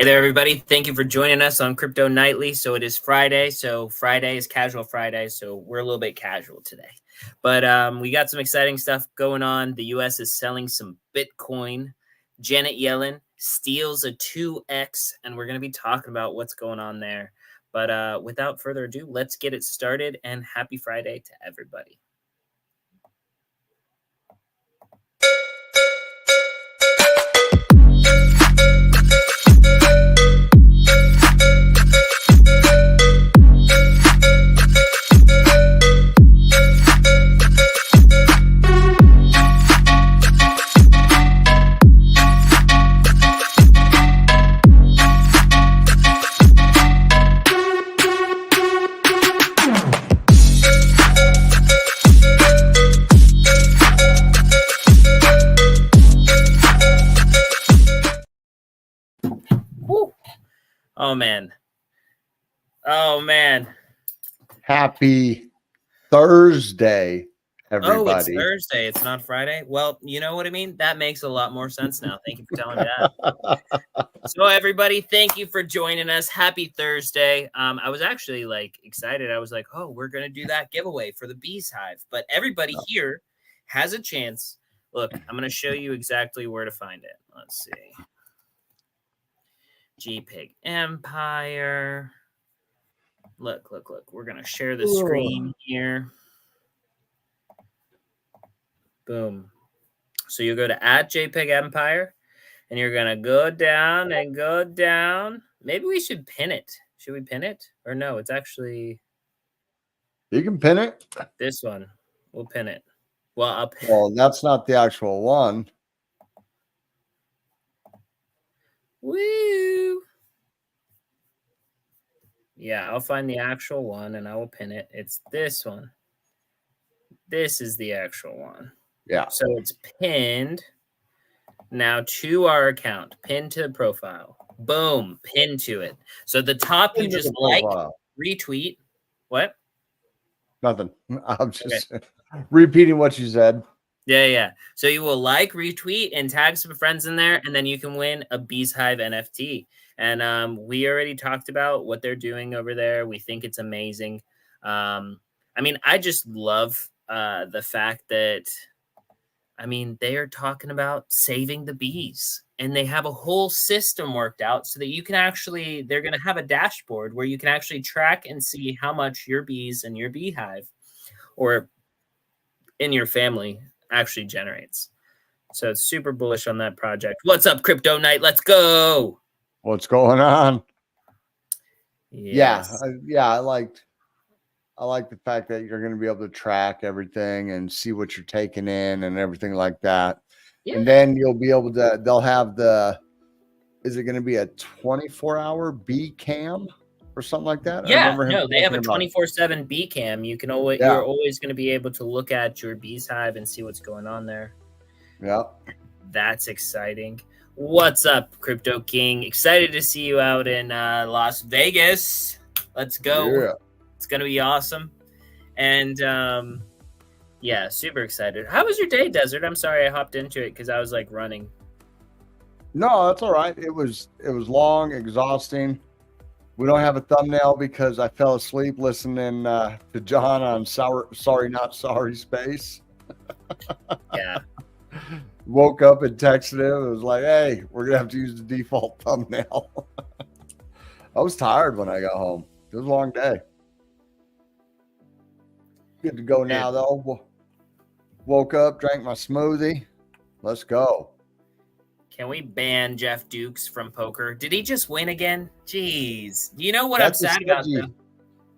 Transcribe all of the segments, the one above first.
Hey there, everybody. Thank you for joining us on Crypto Nightly. So it is Friday. So Friday is Casual Friday. So we're a little bit casual today. But we got some exciting stuff going on. The U.S. is selling some Bitcoin. Janet Yellen steals a 2x, and we're going to be talking about what's going on there. But without further ado, let's get it started, and happy Friday to everybody. Oh, man. Happy Thursday, everybody. Oh, it's Thursday. It's not Friday. Well, you know what I mean? That makes a lot more sense now. Thank you for telling me that. So, everybody, thank you for joining us. Happy Thursday. I was actually excited. I was like, oh, we're going to do that giveaway for the Bees Hive. But everybody here has a chance. Look, I'm going to show you exactly where to find it. Let's see. Jpg Empire. Look. We're going to share the screen here. Boom. So you go to @JPEG Empire, and you're going to go down and go down. Maybe we should pin it. Should we pin it? Or no, it's actually... You can pin it. This one. We'll pin it. Well, that's not the actual one. Woo! Yeah, I'll find the actual one and I will pin it. It's this one. This is the actual one. Yeah. So it's pinned now to our account, pinned to the profile. Boom, pinned to it. So the top, you just like, retweet. What? Nothing. I'm just repeating what you said. Yeah. So you will like, retweet, and tag some friends in there, and then you can win a Bees Hive NFT. And we already talked about what they're doing over there. We think it's amazing. I mean, I just love the fact that, they are talking about saving the bees. And they have a whole system worked out so that you can actually, they're going to have a dashboard where you can actually track and see how much your bees and your beehive or in your family actually generates. So it's super bullish on that project. What's up, Crypto Night? Let's go. What's going on? Yes. Yeah. I like the fact that you're going to be able to track everything and see what you're taking in and everything like that. Yeah. And then you'll be able to, they'll have is it going to be a 24-hour bee cam or something like that? Yeah, no, they have a 24/7 bee cam. You can always, you're always going to be able to look at your bees hive and see what's going on there. Yeah. That's exciting. What's up, Crypto King? Excited to see you out in Las Vegas. Let's go. Yeah. It's going to be awesome. And yeah, super excited. How was your day, Desert? I'm sorry I hopped into it because I was running. No, that's all right. It was long, exhausting. We don't have a thumbnail because I fell asleep listening to John on Sorry Not Sorry Space. Yeah. Woke up and texted him. It was like, hey, we're going to have to use the default thumbnail. I was tired when I got home. It was a long day. Good to go now, though. Woke up, drank my smoothie. Let's go. Can we ban Jeff Dukes from poker? Did he just win again? Jeez. You know what I'm sad about?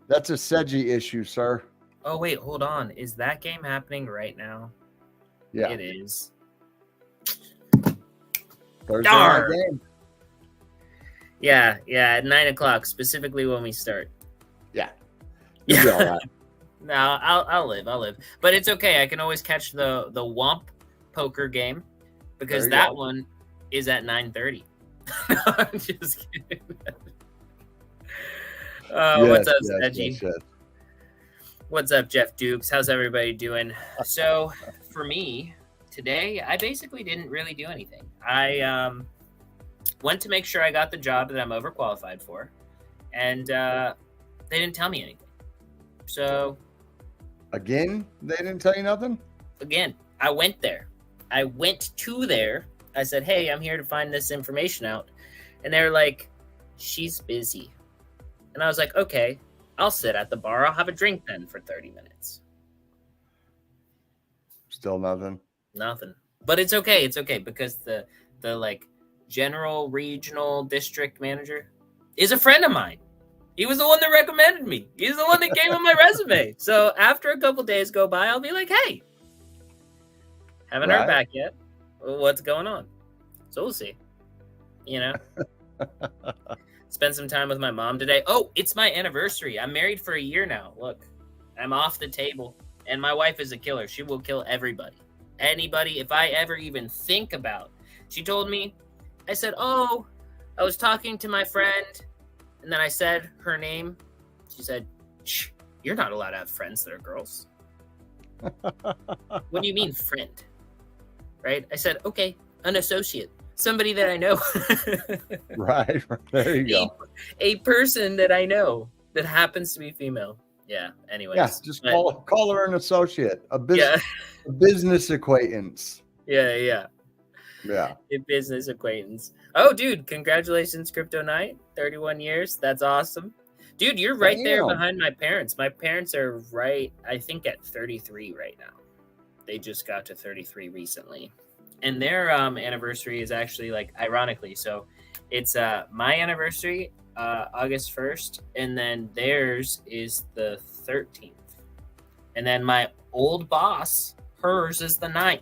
That's a Seji issue, sir. Oh, wait, hold on. Is that game happening right now? Yeah. It is. Thursday night game. Yeah, at 9 o'clock, specifically when we start. Yeah. You'll be all right. No, I'll live. But it's okay. I can always catch the Womp poker game because that one is at 9:30. No, I'm just kidding. What's up, Seji? Yes. What's up, Jeff Dukes? How's everybody doing? So for me, today, I basically didn't really do anything. Went to make sure I got the job that I'm overqualified for, and they didn't tell me anything. So again, they didn't tell you nothing? Again, I went there. I went to there. I said, hey, I'm here to find this information out. And they're like, she's busy. And I was like, okay, I'll sit at the bar. I'll have a drink then for 30 minutes. Still nothing? Nothing. But it's okay. It's okay because the like general regional district manager is a friend of mine. He was the one that recommended me. He's the one that gave him my resume. So after a couple days go by, I'll be like, hey, haven't heard back yet. What's going on? So we'll see. You know? Spend some time with my mom today. Oh, it's my anniversary. I'm married for a year now. Look, I'm off the table. And my wife is a killer. She will kill everybody. Anybody, if I ever even think about. She told me, I said, oh, I was talking to my friend. And then I said her name. She said, shh, you're not allowed to have friends that are girls. What do you mean, friend? Right? I said, okay, an associate. Somebody that I know. Right. There you go. A person that I know that happens to be female. Yeah. Anyways. Yeah. Just call her an associate. A business acquaintance. Yeah. A business acquaintance. Oh, dude, congratulations, Crypto Knight. 31 years. That's awesome. Dude, you're right there behind my parents. My parents are right, I think, at 33 right now. They just got to 33 recently. And their anniversary is actually, like, ironically. So it's my anniversary, August 1st, and then theirs is the 13th. And then my old boss, hers is the 9th.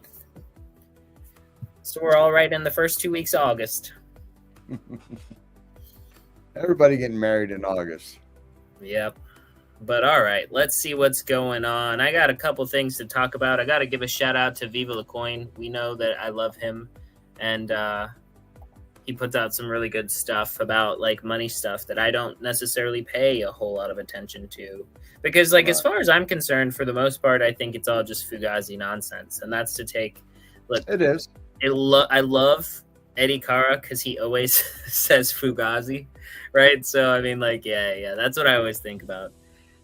So we're all right in the first 2 weeks of August. Everybody getting married in August. Yep. But all right, let's see what's going on. I got a couple things to talk about. I got to give a shout out to Viva La Coin. We know that I love him, and he puts out some really good stuff about like money stuff that I don't necessarily pay a whole lot of attention to. Because like as far as I'm concerned, for the most part, I think it's all just Fugazi nonsense, and that's to take. Look, it is. I love Eddie Cara because he always says Fugazi, right? So I mean, like, yeah, that's what I always think about.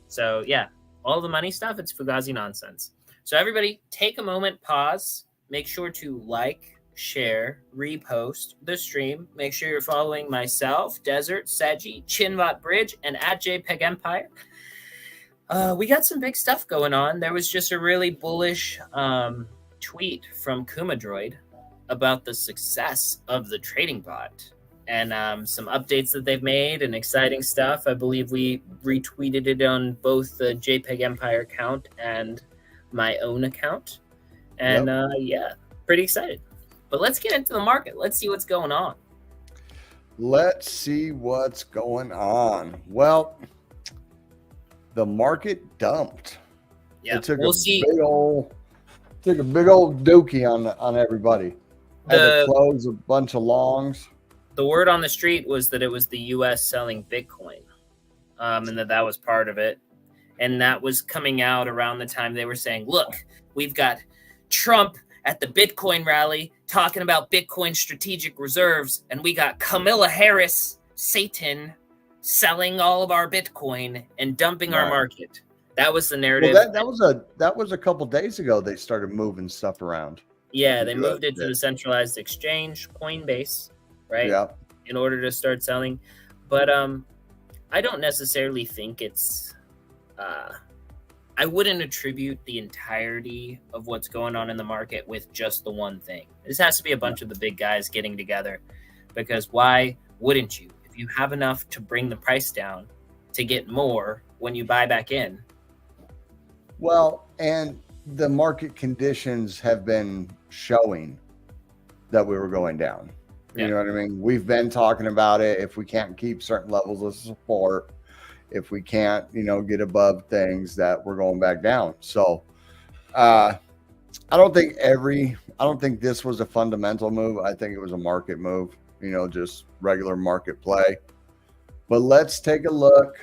So yeah, all the money stuff, it's Fugazi nonsense. So everybody take a moment, pause, make sure to like, share, repost the stream. Make sure you're following myself, Desert, Seji, Chinvat Bridge, and at JPEG Empire. We got some big stuff going on. There was just a really bullish tweet from Kumadroid about the success of the trading bot. And some updates that they've made and exciting stuff. I believe we retweeted it on both the JPEG Empire account and my own account. And yeah, pretty excited. But let's get into the market. Let's see what's going on. Let's see what's going on. Well, the market dumped. Yeah, it took took a big old dookie on everybody. Had to close a bunch of longs. The word on the street was that it was the U.S. selling Bitcoin, and that was part of it. And that was coming out around the time they were saying, look, we've got Trump at the Bitcoin rally talking about Bitcoin strategic reserves, and we got Kamala Harris, Satan, selling all of our Bitcoin and dumping our market. That was the narrative. Well, that was a couple days ago they started moving stuff around. Yeah, they moved it to the centralized exchange, Coinbase. Right? Yeah. In order to start selling. But I don't necessarily think it's I wouldn't attribute the entirety of what's going on in the market with just the one thing. This has to be a bunch of the big guys getting together, because why wouldn't you? If you have enough to bring the price down to get more when you buy back in. Well, and the market conditions have been showing that we were going down. You know what I mean? We've been talking about it. If we can't keep certain levels of support, if we can't, get above things, that we're going back down. So I don't think this was a fundamental move. I think it was a market move, just regular market play. But let's take a look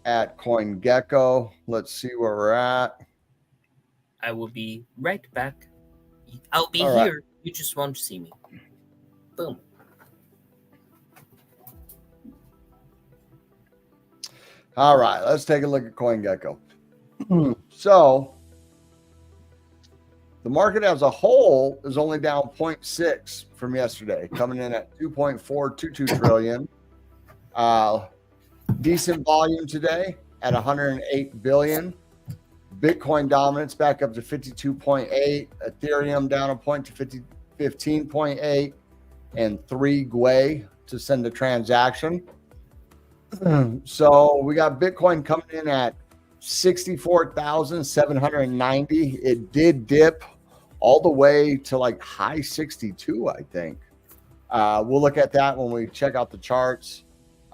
at CoinGecko. Let's see where we're at. I will be right back. I'll be here. You just won't see me. Boom. All right, let's take a look at CoinGecko. So the market as a whole is only down 0.6 from yesterday, coming in at 2.422 trillion. Decent volume today at 108 billion. Bitcoin dominance back up to 52.8. Ethereum down a point to 15.8, and 3 Gwei to send a transaction. So we got Bitcoin coming in at 64,790. It did dip all the way to like high 62, I think. We'll look at that when we check out the charts.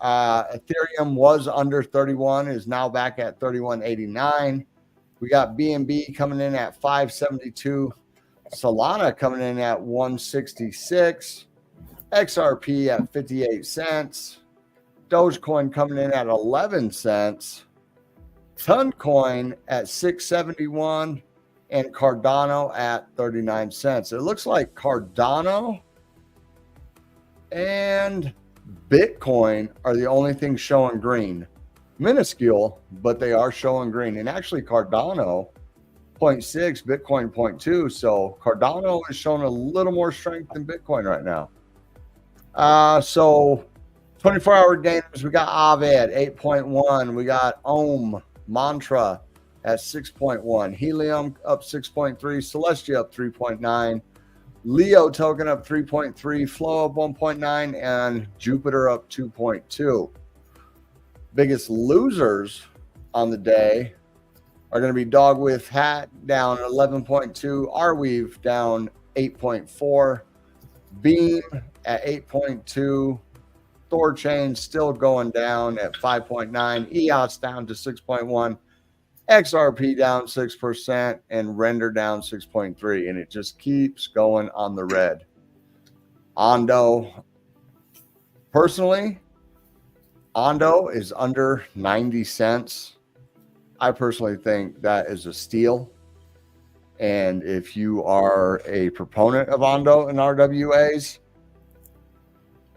Ethereum was under 31, is now back at 31.89. We got BNB coming in at 572. Solana coming in at 166. XRP at 58 cents. Dogecoin coming in at 11 cents. Toncoin at 671. And Cardano at 39 cents. It looks like Cardano and Bitcoin are the only things showing green. Minuscule, but they are showing green. And actually Cardano 0.6, Bitcoin 0.2. So Cardano is showing a little more strength than Bitcoin right now. So 24-hour gainers, we got Aave at 8.1. We got Ohm, Mantra at 6.1. Helium up 6.3. Celestia up 3.9. Leo token up 3.3. Flow up 1.9. And Jupiter up 2.2. Biggest losers on the day are going to be Dog with Hat down 11.2. Arweave down 8.4. Beam at 8.2. Thorchain still going down at 5.9. EOS down to 6.1. XRP down 6%. And Render down 6.3. And it just keeps going on the red. Ondo. Personally, Ondo is under 90 cents. I personally think that is a steal. And if you are a proponent of Ondo and RWAs,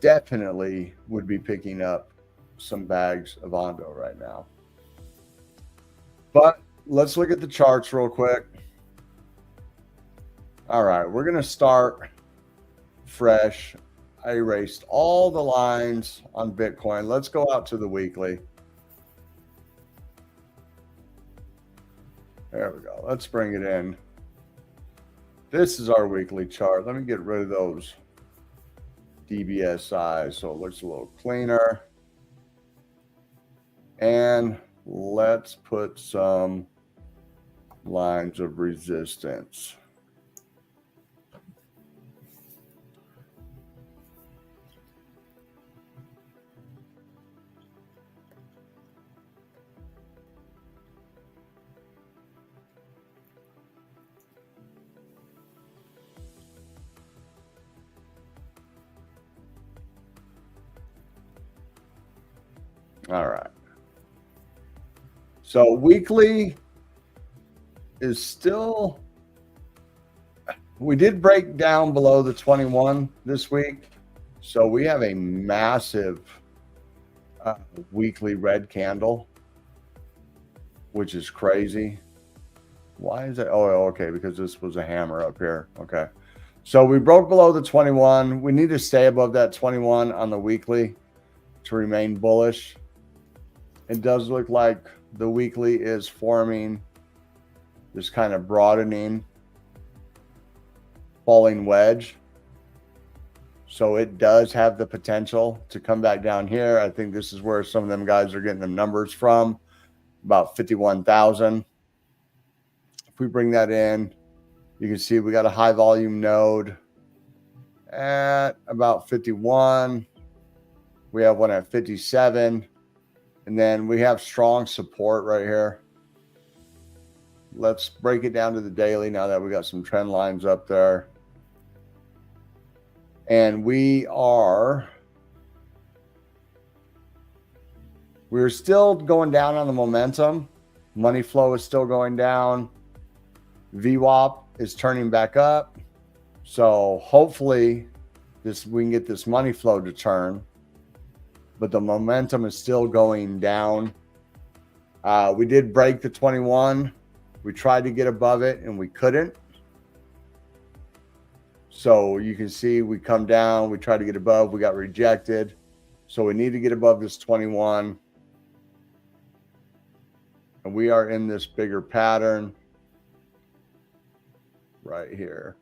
definitely would be picking up some bags of Ondo right now. But let's look at the charts real quick. All right, we're going to start fresh. I erased all the lines on Bitcoin. Let's go out to the weekly. There we go. Let's bring it in. This is our weekly chart. Let me get rid of those DBSI so it looks a little cleaner. And let's put some lines of resistance. All right. So weekly is still, we did break down below the 21 this week. So we have a massive weekly red candle, which is crazy. Why is it? Oh, okay. Because this was a hammer up here. Okay. So we broke below the 21. We need to stay above that 21 on the weekly to remain bullish. It does look like the weekly is forming this kind of broadening falling wedge. So it does have the potential to come back down here. I think this is where some of them guys are getting them numbers from, about 51,000. If we bring that in, you can see we got a high volume node at about 51. We have one at 57. And then we have strong support right here. Let's break it down to the daily now that we got some trend lines up there. And we're still going down on the momentum. Money flow is still going down. VWAP is turning back up. So hopefully we can get this money flow to turn. But the momentum is still going down We did break the 21. We tried to get above it and we couldn't. So you can see we come down, we tried to get above, we got rejected. So we need to get above this 21. And we are in this bigger pattern right here.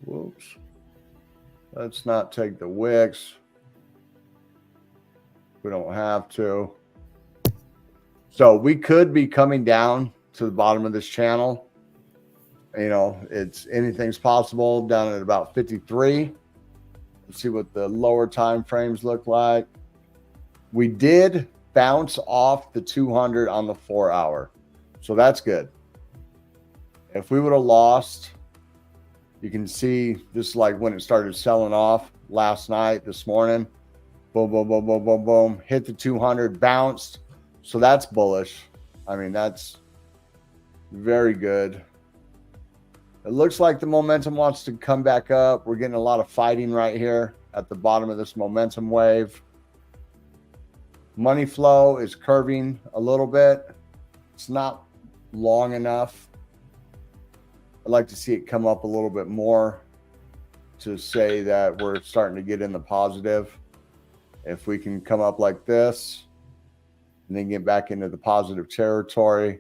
Whoops. Let's not take the wicks. We don't have to. So we could be coming down to the bottom of this channel. You know, it's anything's possible down at about 53. Let's see what the lower time frames look like. We did bounce off the 200 on the 4 hour. So that's good. If we would have lost, you can see just like when it started selling off last night, this morning, boom, boom, boom, boom, boom, boom, hit the 200, bounced. So that's bullish. I mean, that's very good. It looks like the momentum wants to come back up. We're getting a lot of fighting right here at the bottom of this momentum wave. Money flow is curving a little bit. It's not long enough. I'd like to see it come up a little bit more to say that we're starting to get in the positive. If we can come up like this and then get back into the positive territory.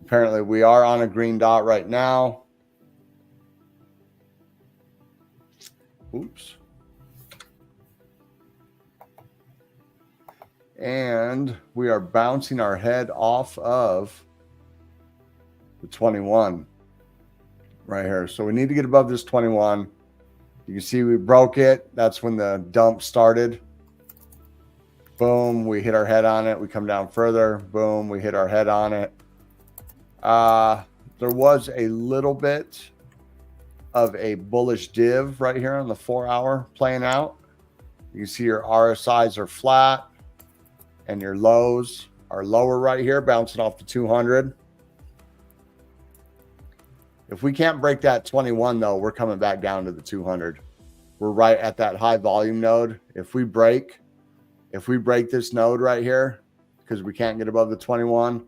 Apparently we are on a green dot right now. Oops. And we are bouncing our head off of the 21 right here. So we need to get above this 21. You can see we broke it. That's when the dump started. Boom, we hit our head on it. We come down further. Boom, we hit our head on it. There was a little bit of a bullish div right here on the 4 hour playing out. You can see your RSIs are flat and your lows are lower right here, bouncing off the 200. If we can't break that 21 though, we're coming back down to the 200. We're right at that high volume node. If we break this node right here, because we can't get above the 21,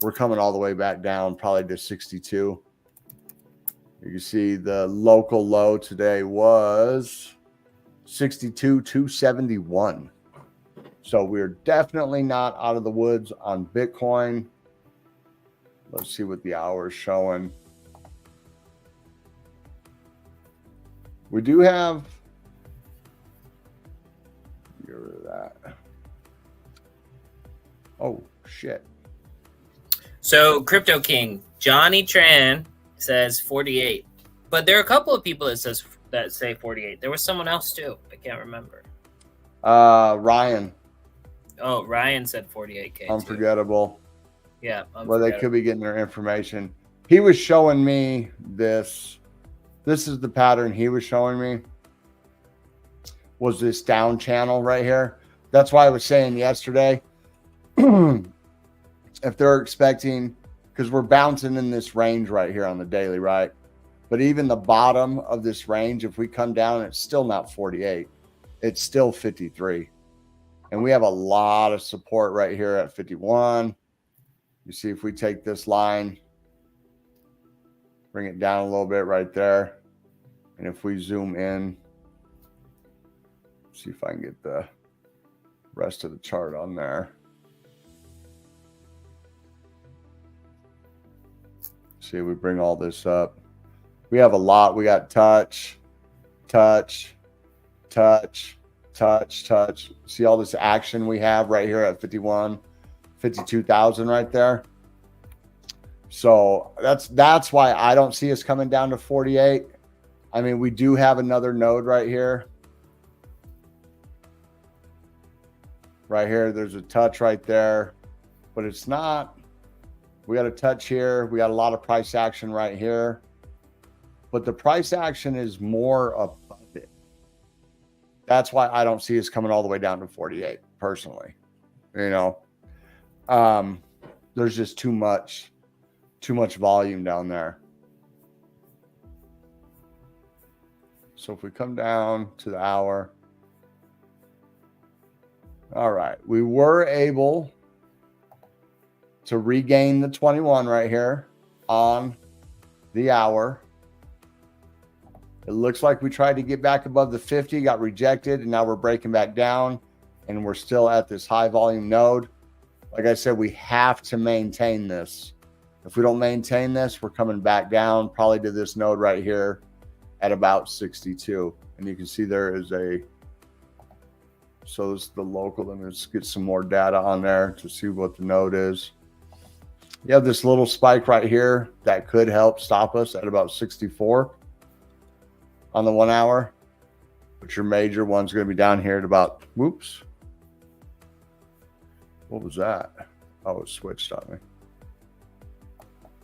we're coming all the way back down, probably to 62. You can see the local low today was 62,271. So we're definitely not out of the woods on Bitcoin. Let's see what the hour is showing. We do have, get rid of that. Oh, shit. So Crypto King, Johnny Tran says 48. But there are a couple of people that say 48. There was someone else too. I can't remember. Ryan. Oh, Ryan said 48K. Unforgettable. Too. Yeah. Well, they could be getting their information. He was showing me this. This is the pattern he was showing me. Was this down channel right here. That's why I was saying yesterday, if they're expecting, because we're bouncing in this range right here on the daily, right? But even the bottom of this range, if we come down, it's still not 48. It's still 53. And we have a lot of support right here at 51. You see, if we take this line, bring it down a little bit right there. And if we zoom in, see if I can get the rest of the chart on there. See, we bring all this up. We have a lot. We got touch, touch, touch, touch, touch. See all this action we have right here at 51, 52,000 right there. So that's why I don't see us coming down to 48. I mean, we do have another node right here. Right here, there's a touch right there, but it's not. We got a touch here. We got a lot of price action right here, but the price action is more abundant. That's why I don't see us coming all the way down to 48 personally. You know, there's just too much volume down there. So if we come down to the hour, All right. We were able to regain the 21 right here on the hour. It looks like we tried to get back above the 50, got rejected, and now we're breaking back down, and we're still at this high volume node. Like I said, we have to maintain this. If we don't maintain this, we're coming back down probably to this node right here at about 62. And you can see there is so this is the local. Let me just get some more data on there to see what the node is. You have this little spike right here that could help stop us at about 64 on the 1 hour. But your major one's going to be down here at about, whoops. What was that? Oh, it switched on me.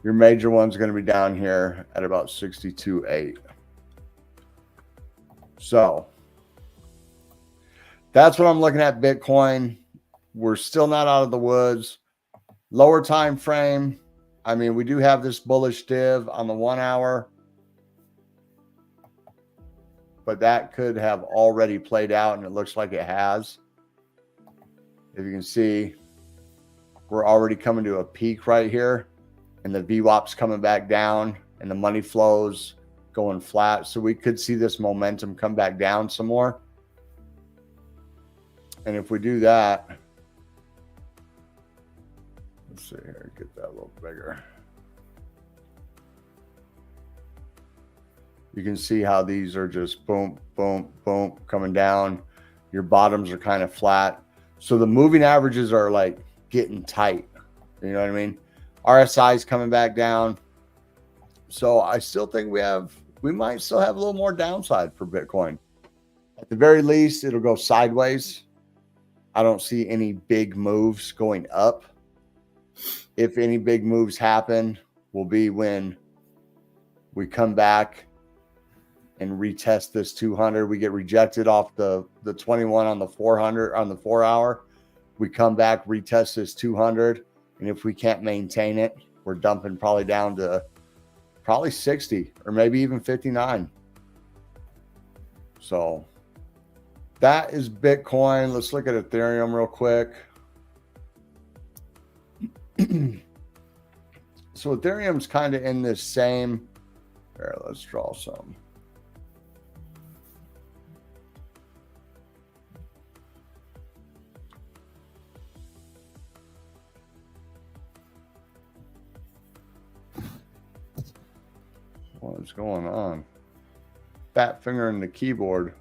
Your major one's going to be down here at about 62.8. So that's what I'm looking at Bitcoin. We're still not out of the woods. Lower time frame. I mean, we do have this bullish div on the 1 hour, but that could have already played out, and it looks like it has. If you can see, we're already coming to a peak right here, and the VWAP's coming back down, and the money flows going flat. So we could see this momentum come back down some more. And if we do that, let's see here, get that a little bigger. You can see how these are just boom, boom, boom, coming down. Your bottoms are kind of flat. So the moving averages are like getting tight. You know what I mean? RSI is coming back down. So I still think we might still have a little more downside for Bitcoin. At the very least, it'll go sideways. I don't see any big moves going up. If any big moves happen, will be when we come back and retest this 200. We get rejected off the 21 on the 400 on the 4 hour. We come back, retest this 200, and if we can't maintain it, we're dumping probably down to probably 60 or maybe even 59. So that is Bitcoin. Let's look at Ethereum real quick. So Ethereum's kind of in this same, here, let's draw some. What's going on? Fat finger in the keyboard.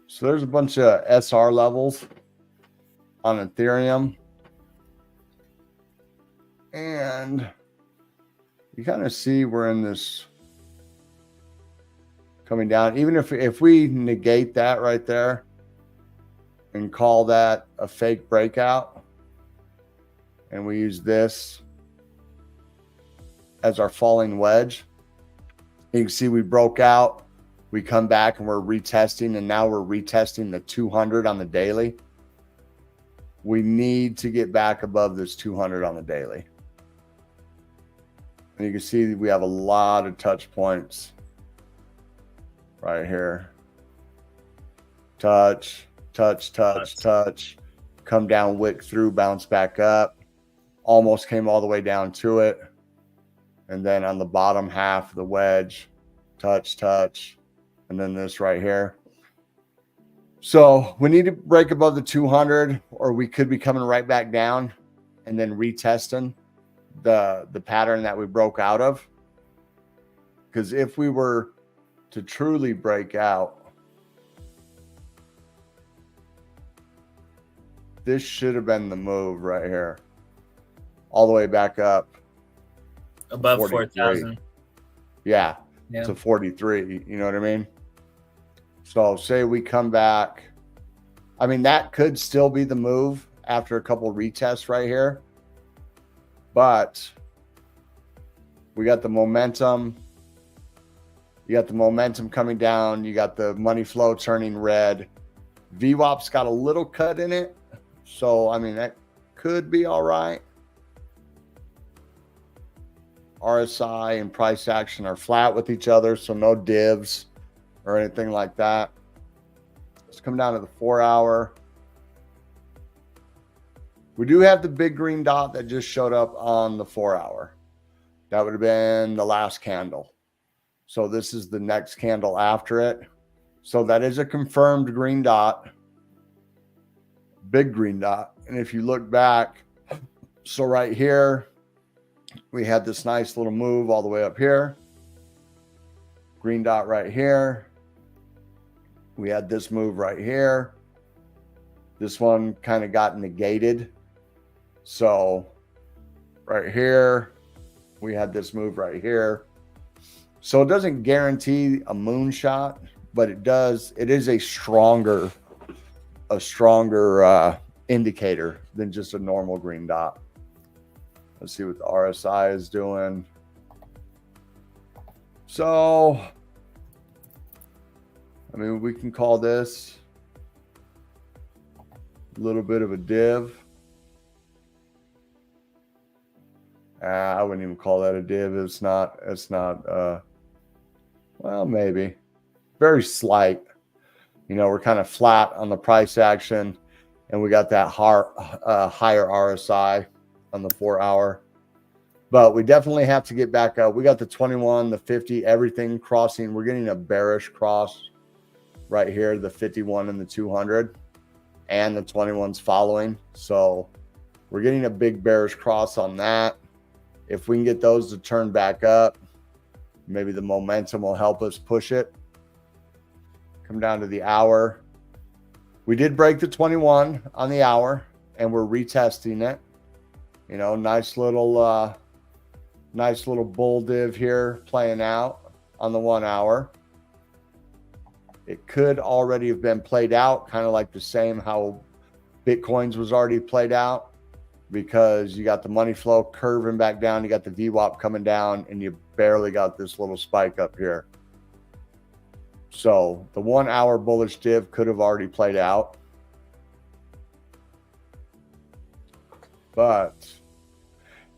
So there's a bunch of SR levels on Ethereum. And you kind of see we're in this coming down. Even if we negate that right there and call that a fake breakout, and we use this as our falling wedge, you can see we broke out. We come back and we're retesting, and now we're retesting the 200 on the daily. We need to get back above this 200 on the daily. And you can see we have a lot of touch points right here. Touch, touch, touch, touch. Come down, wick through, bounce back up. Almost came all the way down to it. And then on the bottom half of the wedge, touch, touch. And then this right here. So we need to break above the 200, or we could be coming right back down and then retesting the pattern that we broke out of. Because if we were to truly break out, this should have been the move right here. All the way back up. Above 4,000. Yeah, to 43. You know what I mean? So say we come back. I mean, that could still be the move after a couple retests right here. But We got the momentum. You got the momentum coming down. You got the money flow turning red. VWAP's got a little cut in it. So, I mean, that could be all right. RSI and price action are flat with each other, so no divs or anything like that. Let's come down to the 4 hour. We do have the big green dot that just showed up on the 4 hour. That would have been the last candle. So this is the next candle after it. So that is a confirmed green dot, big green dot. And if you look back, so right here, we had this nice little move all the way up here. Green dot right here. We had this move right here. This one kind of got negated. So right here, we had this move right here. So it doesn't guarantee a moonshot, but it does. It is a stronger indicator than just a normal green dot. Let's see what the RSI is doing. So, I mean, we can call this a little bit of a div. I wouldn't even call that a div. It's not, well, maybe. Very slight. You know, we're kind of flat on the price action, and we got that higher RSI on the 4 hour. But we definitely have to get back up. We got the 21, the 50, everything crossing. We're getting a bearish cross right here, the 51 and the 200, and the 21's following. So we're getting a big bearish cross on that. If we can get those to turn back up, maybe the momentum will help us push it. Come down to the hour. We did break the 21 on the hour, and we're retesting it. You know, nice little bull div here playing out on the 1 hour. It could already have been played out, kind of like the same how Bitcoin's was already played out, because you got the money flow curving back down, you got the VWAP coming down, and you barely got this little spike up here. So the 1 hour bullish div could have already played out. But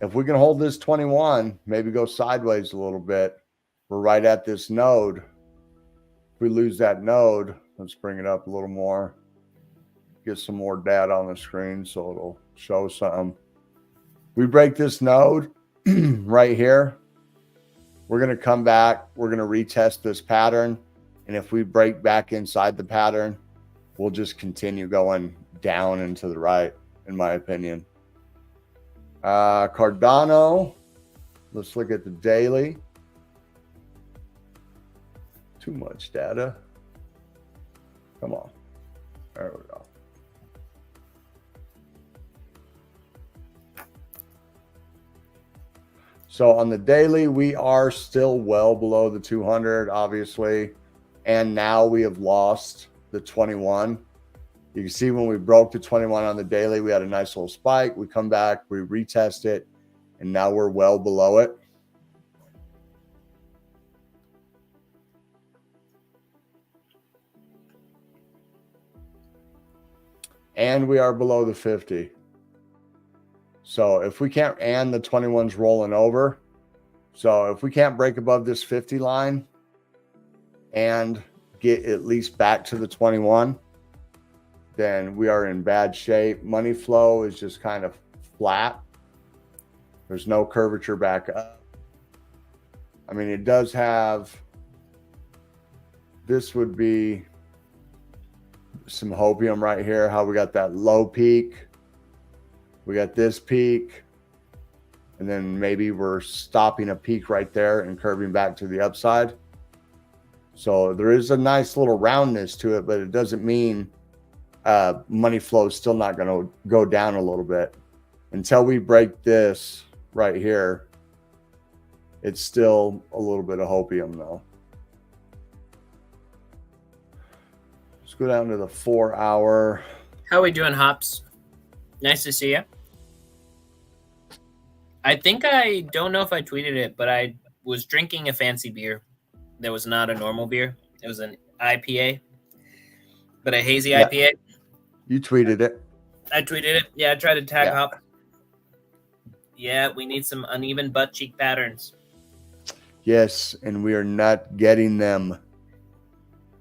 if we can hold this 21, maybe go sideways a little bit, we're right at this node. If we lose that node, let's bring it up a little more. Get some more data on the screen so it'll show something. We break this node right here. We're going to come back. We're going to retest this pattern. And if we break back inside the pattern, we'll just continue going down and to the right, in my opinion. Cardano. Let's look at the daily. Too much data. Come on. There we go. So on the daily, we are still well below the 200, obviously. And now we have lost the 21. You can see when we broke the 21 on the daily, we had a nice little spike. We come back, we retest it, and now we're well below it. And we are below the 50. So if we can't, and the 21's rolling over. So if we can't break above this 50 line and get at least back to the 21, then we are in bad shape. Money flow is just kind of flat. There's no curvature back up. I mean, it does have, this would be some hopium right here, how we got that low peak. We got this peak, and then maybe we're stopping a peak right there and curving back to the upside. So there is a nice little roundness to it, but it doesn't mean money flow is still not going to go down a little bit. Until we break this right here, it's still a little bit of hopium though. Let's go down to the 4 hour. How are we doing, Hops? Nice to see you. I think I don't know if I tweeted it, but I was drinking a fancy beer. That was not a normal beer. It was an IPA, but a hazy IPA. You tweeted it. I tweeted it. Yeah, I tried to tag Yeah. hop. Yeah, we need some uneven butt cheek patterns. Yes, and we are not getting them.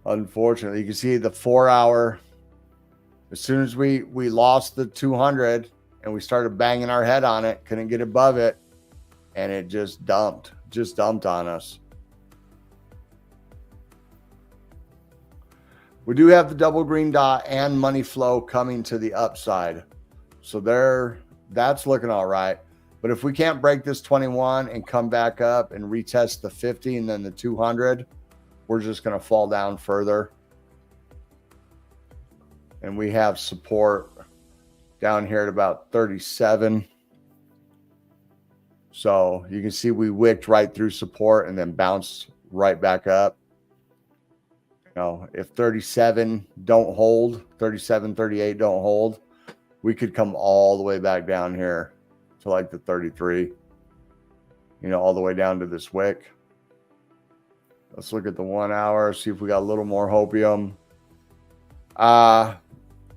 Unfortunately, you can see the 4 hour. As soon as we lost the 200 and we started banging our head on it, couldn't get above it, and it just dumped on us. We do have the double green dot and money flow coming to the upside. So that's looking all right. But if we can't break this 21 and come back up and retest the 50 and then the 200, we're just going to fall down further. And we have support down here at about 37. So you can see we wicked right through support and then bounced right back up. You know, if 37 don't hold, 37, 38 don't hold, we could come all the way back down here to like the 33, you know, all the way down to this wick. Let's look at the 1 hour, see if we got a little more hopium.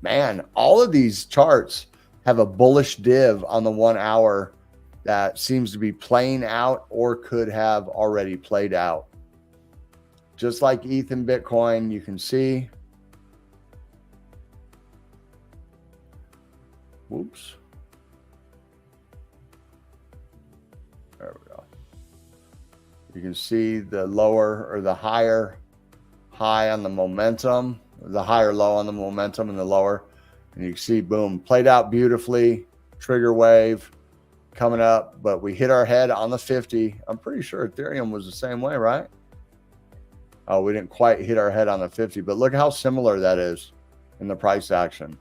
Man, all of these charts have a bullish div on the 1 hour that seems to be playing out or could have already played out. Just like ETH and Bitcoin, you can see. Whoops. There we go. You can see the lower or the higher high on the momentum, the higher low on the momentum and the lower. And you can see, boom, played out beautifully. Trigger wave coming up, but we hit our head on the 50. I'm pretty sure Ethereum was the same way, right? Oh, we didn't quite hit our head on the 50, but look how similar that is in the price action.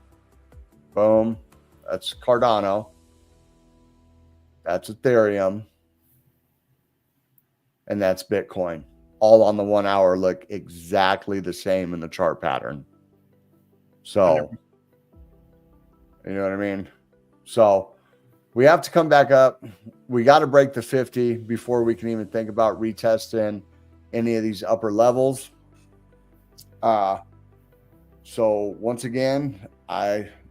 Boom. That's Cardano. That's Ethereum. And that's Bitcoin. All on the 1 hour look exactly the same in the chart pattern. So, you know what I mean? So we have to come back up. We got to break the 50 before we can even think about retesting any of these upper levels. So once again,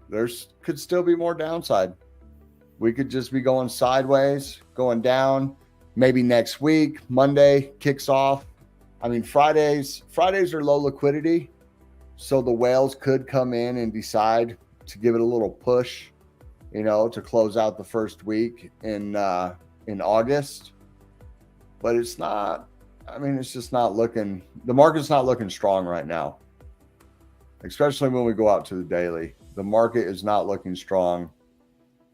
there's could still be more downside. We could just be going sideways, going down. Maybe next week, Monday kicks off. I mean, Fridays are low liquidity, so the whales could come in and decide to give it a little push, you know, to close out the first week in August. But it's not. I mean, it's just not looking. The market's not looking strong right now, especially when we go out to the daily. The market is not looking strong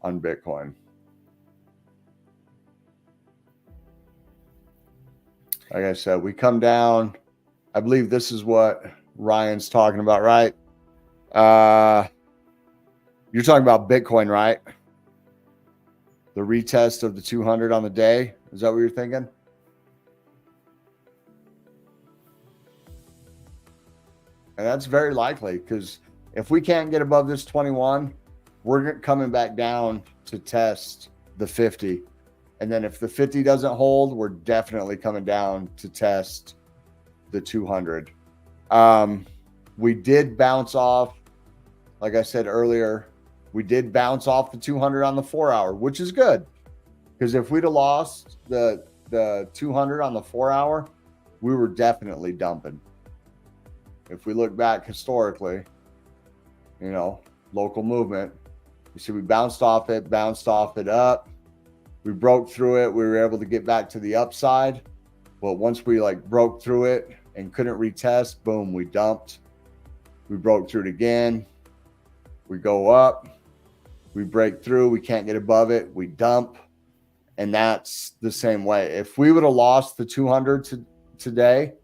on Bitcoin. Like I said, we come down. I believe this is what Ryan's talking about, right? You're talking about Bitcoin, right? The retest of the 200 on the day. Is that what you're thinking? And that's very likely, because if we can't get above this 21, we're coming back down to test the 50. And then if the 50 doesn't hold, we're definitely coming down to test the 200. We did bounce off, like I said earlier, we did bounce off the 200 on the 4 hour, which is good. Because if we'd have lost the 200 on the 4 hour, we were definitely dumping. If we look back historically, you know, local movement, you see we bounced off it up. We broke through it. We were able to get back to the upside. But once we broke through it and couldn't retest, boom, we dumped. We broke through it again. We go up. We break through. We can't get above it. We dump. And that's the same way. If we would have lost the 200 today,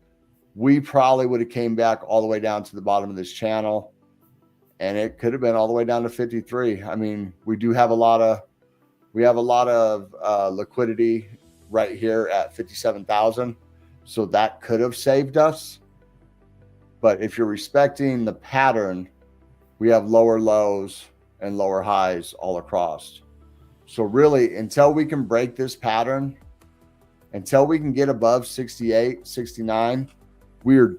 we probably would have came back all the way down to the bottom of this channel. And it could have been all the way down to 53. I mean, we have a lot of liquidity right here at 57,000. So that could have saved us. But if you're respecting the pattern, we have lower lows and lower highs all across. So really, until we can break this pattern, until we can get above 68, 69, we're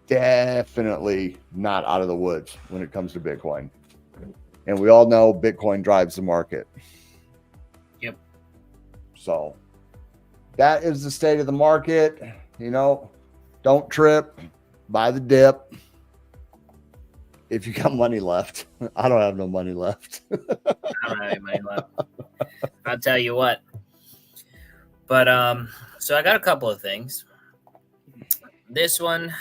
definitely not out of the woods when it comes to Bitcoin. And we all know Bitcoin drives the market. Yep. So that is the state of the market. Don't trip, buy the dip. If you got money left. I don't have no money left. I don't have any money left. I'll tell you what. But so I got a couple of things. This one,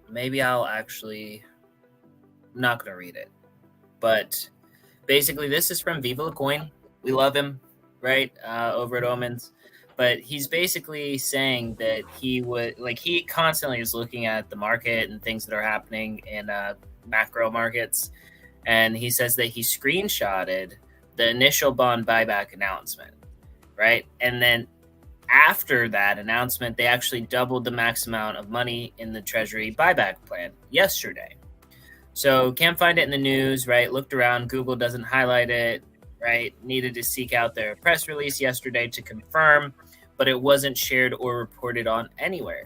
maybe I'm not going to read it. But basically, this is from Viva La Coin. We love him, right? Over at Omens. But he's basically saying that he constantly is looking at the market and things that are happening in macro markets. And he says that he screenshotted the initial bond buyback announcement, right? And then after that announcement, they actually doubled the max amount of money in the Treasury buyback plan yesterday. So can't find it in the news, right? Looked around, Google doesn't highlight it, right? Needed to seek out their press release yesterday to confirm, but it wasn't shared or reported on anywhere.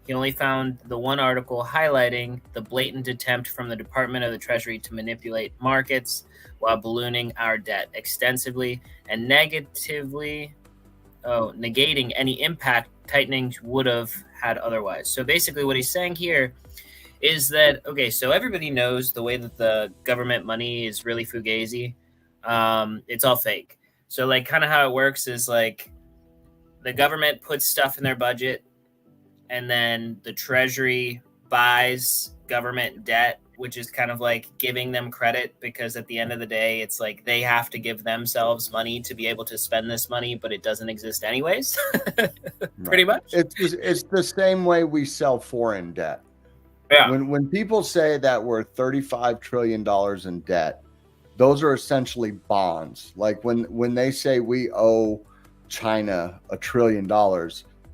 He only found the one article highlighting the blatant attempt from the Department of the Treasury to manipulate markets while ballooning our debt extensively and negating any impact tightening would have had otherwise. So basically what he's saying here is that, okay, so everybody knows the way that the government money is really fugazi. It's all fake. So like kind of how it works is like the government puts stuff in their budget and then the Treasury buys government debt, which is kind of like giving them credit because at the end of the day, it's like they have to give themselves money to be able to spend this money, but it doesn't exist anyways. Pretty much. It's the same way we sell foreign debt. Yeah. When people say that we're $35 trillion in debt, those are essentially bonds. Like when they say we owe China $1 trillion,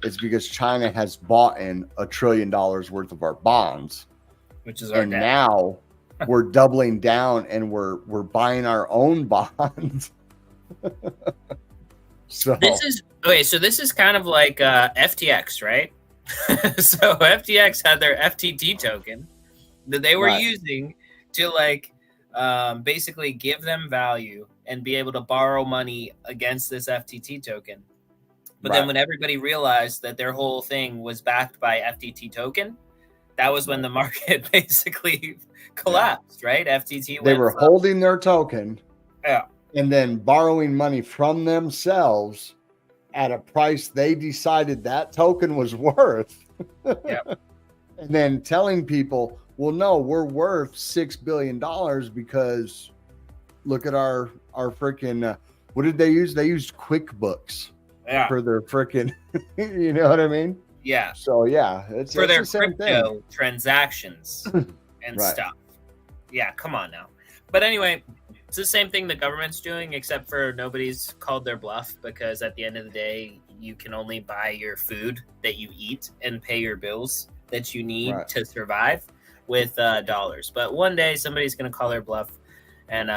it's because China has bought in $1 trillion worth of our bonds, which is our debt. Now we're doubling down and we're buying our own bonds. So this is kind of like FTX, right? So FTX had their FTT token that they were using to basically give them value and be able to borrow money against this FTT token. But then when everybody realized that their whole thing was backed by FTT token, that was when the market basically collapsed, right? FTT they were holding their token and then borrowing money from themselves at a price they decided that token was worth. Yep. And then telling people, well, no, we're worth $6 billion because look at our freaking, what did they use? They used QuickBooks for their freaking, you know what I mean? Yeah. So it's for their the same crypto thing. Transactions and stuff. Yeah, come on now. But anyway, it's the same thing the government's doing, except for nobody's called their bluff because at the end of the day, you can only buy your food that you eat and pay your bills that you need to survive with dollars. But one day somebody's going to call their bluff and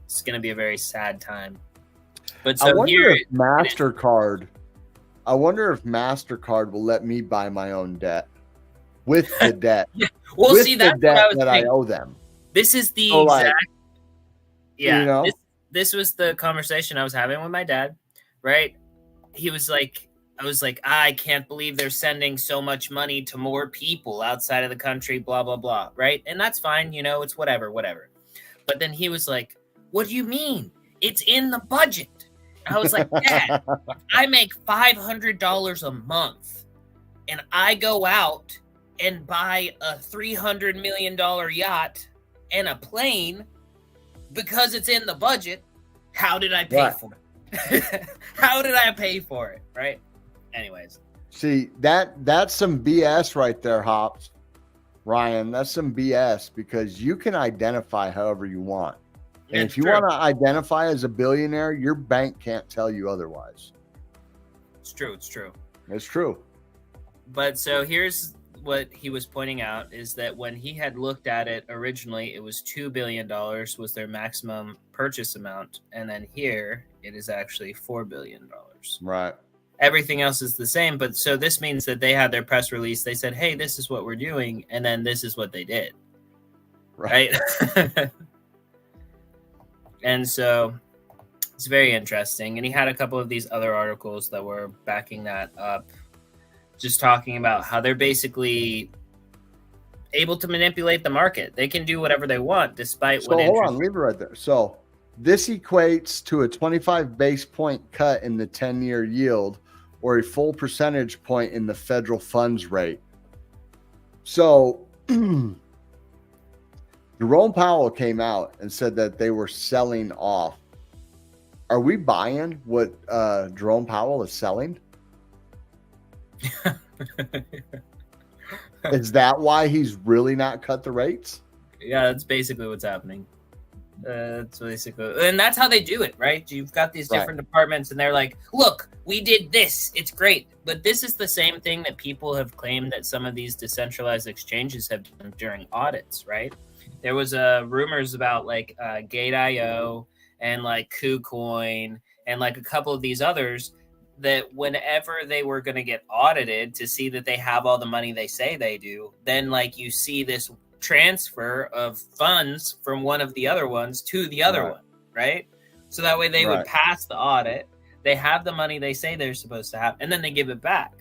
it's going to be a very sad time. But so I wonder if MasterCard will let me buy my own debt with the debt. Well, with see, that's the debt what I was that saying. I owe them. This is the this was the conversation I was having with my dad, right? He was like, I was like, I can't believe they're sending so much money to more people outside of the country, blah, blah, blah, right? And that's fine, it's whatever. But then he was like, what do you mean? It's in the budget. I was like, Dad, I make $500 a month and I go out and buy a $300 million yacht and a plane because it's in the budget. How did I pay for it? How did I pay for it? Right? Anyways. See, that's some BS right there, Hops. Ryan, that's some BS because you can identify however you want. And if you want to identify as a billionaire, your bank can't tell you otherwise. It's true. It's true. But so here's what he was pointing out is that when he had looked at it originally, it was $2 billion was their maximum purchase amount. And then here it is actually $4 billion. Right. Everything else is the same. But so this means that they had their press release. They said, hey, this is what we're doing. And then this is what they did. Right. And so it's very interesting. And he had a couple of these other articles that were backing that up, just talking about how they're basically able to manipulate the market. They can do whatever they want despite what interest. Hold on, leave it right there. So this equates to a 25 base point cut in the 10-year yield or a full percentage point in the federal funds rate. So Jerome Powell came out and said that they were selling off. Are we buying what Jerome Powell is selling? Is that why he's really not cut the rates? Yeah, that's basically what's happening. That's basically, and that's how they do it, right? You've got these different departments, and they're like, "Look, we did this. It's great." But this is the same thing that people have claimed that some of these decentralized exchanges have done during audits, right? There was rumors about like Gate.io and like KuCoin and like a couple of these others, that whenever they were going to get audited to see that they have all the money they say they do, then like you see this transfer of funds from one of the other ones to the other one, right? So that way they would pass the audit, they have the money they say they're supposed to have, and then they give it back.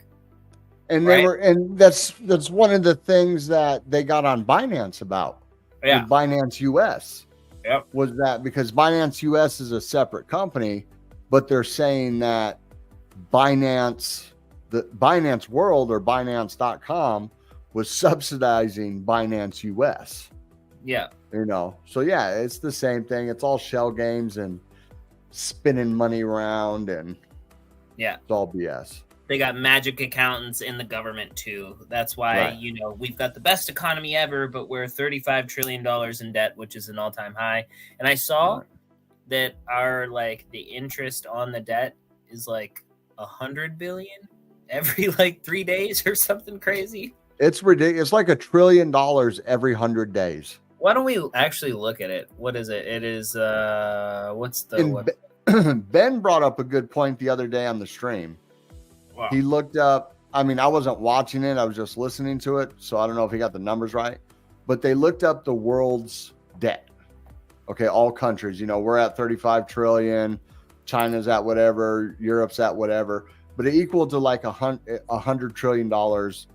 And they were, and that's one of the things that they got on Binance about. Yeah, Binance US. Yep. Was that because Binance US is a separate company, but they're saying that Binance, the Binance World or Binance.com was subsidizing Binance US. Yeah. So yeah, it's the same thing. It's all shell games and spinning money around, and it's all BS. They got magic accountants in the government too. That's why, we've got the best economy ever, but we're $35 trillion in debt, which is an all-time high. And I saw that our, the interest on the debt is like 100 billion every 3 days or something crazy. It's ridiculous. It's like $1 trillion every 100 days. Why don't we actually look at it? What is it? It is, what's the... Ben brought up a good point the other day on the stream. Wow. He looked up, I wasn't watching it. I was just listening to it. So I don't know if he got the numbers right, but they looked up the world's debt. Okay. All countries, we're at 35 trillion. China's at whatever, Europe's at whatever, but it equaled to like $100 trillion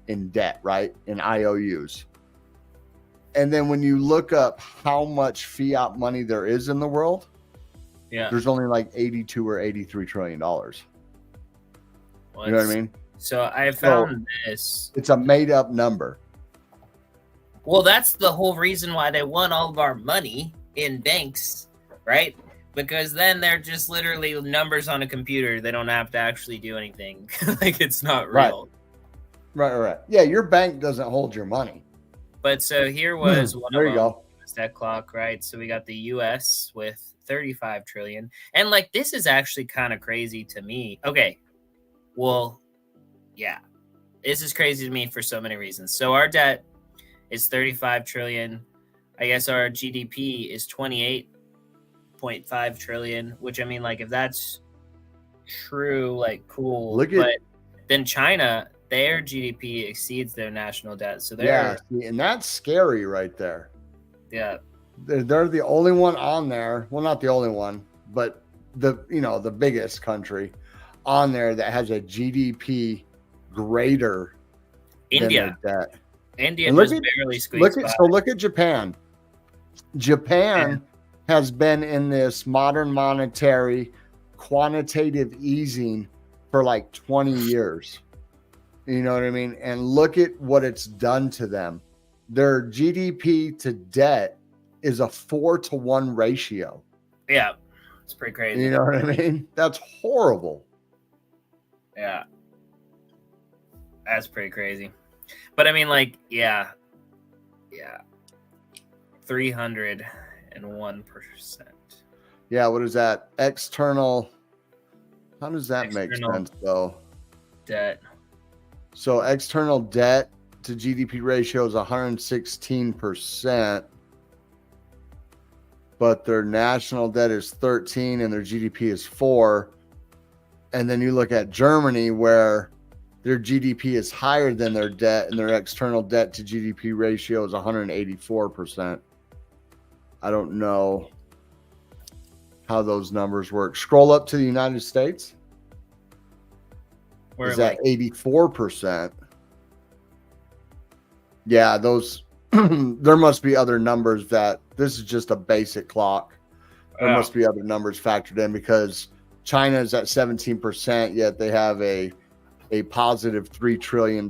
in debt, right? In IOUs. And then when you look up how much fiat money there is in the world, there's only like 82 or 83 trillion dollars. Well, you know what I mean? So I found this. It's a made up number. Well, that's the whole reason why they want all of our money in banks, right? Because then they're just literally numbers on a computer. They don't have to actually do anything. It's not real. Right. Yeah, your bank doesn't hold your money. But so here was one there of you them. Go. That clock, right? So we got the US with 35 trillion. And this is actually kind of crazy to me. Okay. Well, yeah. This is crazy to me for so many reasons. So our debt is 35 trillion. I guess our GDP is 28.5 trillion, which if that's true, cool. But then China, their GDP exceeds their national debt. So they're and that's scary right there. Yeah. They're the only one on there. Well, not the only one, but the biggest country on there that has a GDP greater India. than their debt. India just barely squeezed by. So look at Japan. Japan has been in this modern monetary quantitative easing for 20 years. You know what I mean? And look at what it's done to them. Their GDP to debt is a 4-to-1 ratio. Yeah. It's pretty crazy. You know what I mean? That's horrible. Yeah. That's pretty crazy. But 301%. Yeah, what is that? External. How does that make sense though? Debt. So external debt to GDP ratio is 116%, but their national debt is 13 and their GDP is 4. And then you look at Germany, where their GDP is higher than their debt, and their external debt to GDP ratio is 184%. I don't know how those numbers work. Scroll up to the United States. Where is at 84%. Yeah, those there must be other numbers that this is just a basic clock. There must be other numbers factored in, because China is at 17%, yet they have a positive $3 trillion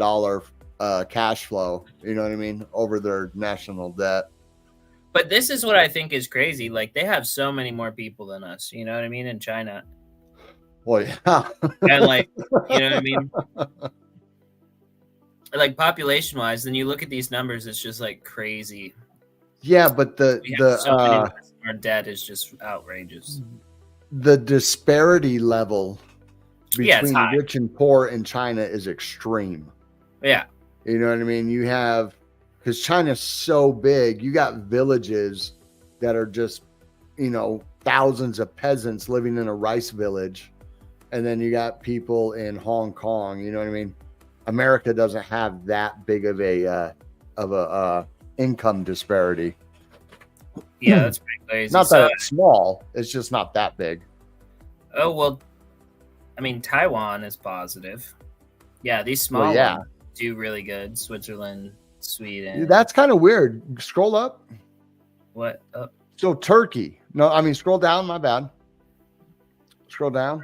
cash flow, you know what I mean, over their national debt. But this is what I think is crazy. Like, they have so many more people than us, you know what I mean, in China. Well, yeah. And like, you know what I mean? Like, population wise, then you look at these numbers, it's just like crazy. Yeah, but our debt is just outrageous. The disparity level between high. rich and poor in China is extreme. Yeah. You know what I mean? You have, because China's so big, you got villages that are just, you know, thousands of peasants living in a rice village. And then you got people in Hong Kong, you know what I mean? America doesn't have that big of a income disparity. Yeah, that's pretty crazy. Not that it's small, it's just not that big. Oh, well, I mean, Taiwan is positive. Yeah, these small ones do really good. Switzerland, Sweden. That's kind of weird. Scroll up. What? So Turkey. No, I mean, scroll down. My bad. Scroll down.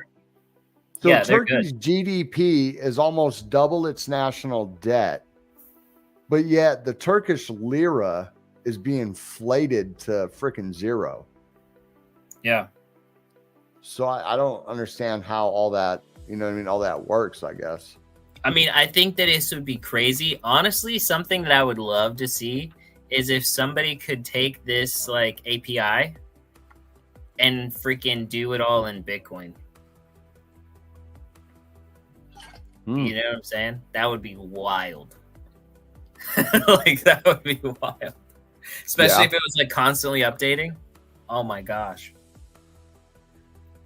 So yeah, Turkey's GDP is almost double its national debt, but yet the Turkish lira is being inflated to freaking zero. Yeah. So I don't understand how all that, you know what I mean, all that works, I guess. I mean, I think that this would be crazy. Honestly, something that I would love to see is if somebody could take this like API and freaking do it all in Bitcoin. You know what I'm saying? That would be wild. Like, that would be wild. Especially if it was like constantly updating. Oh my gosh.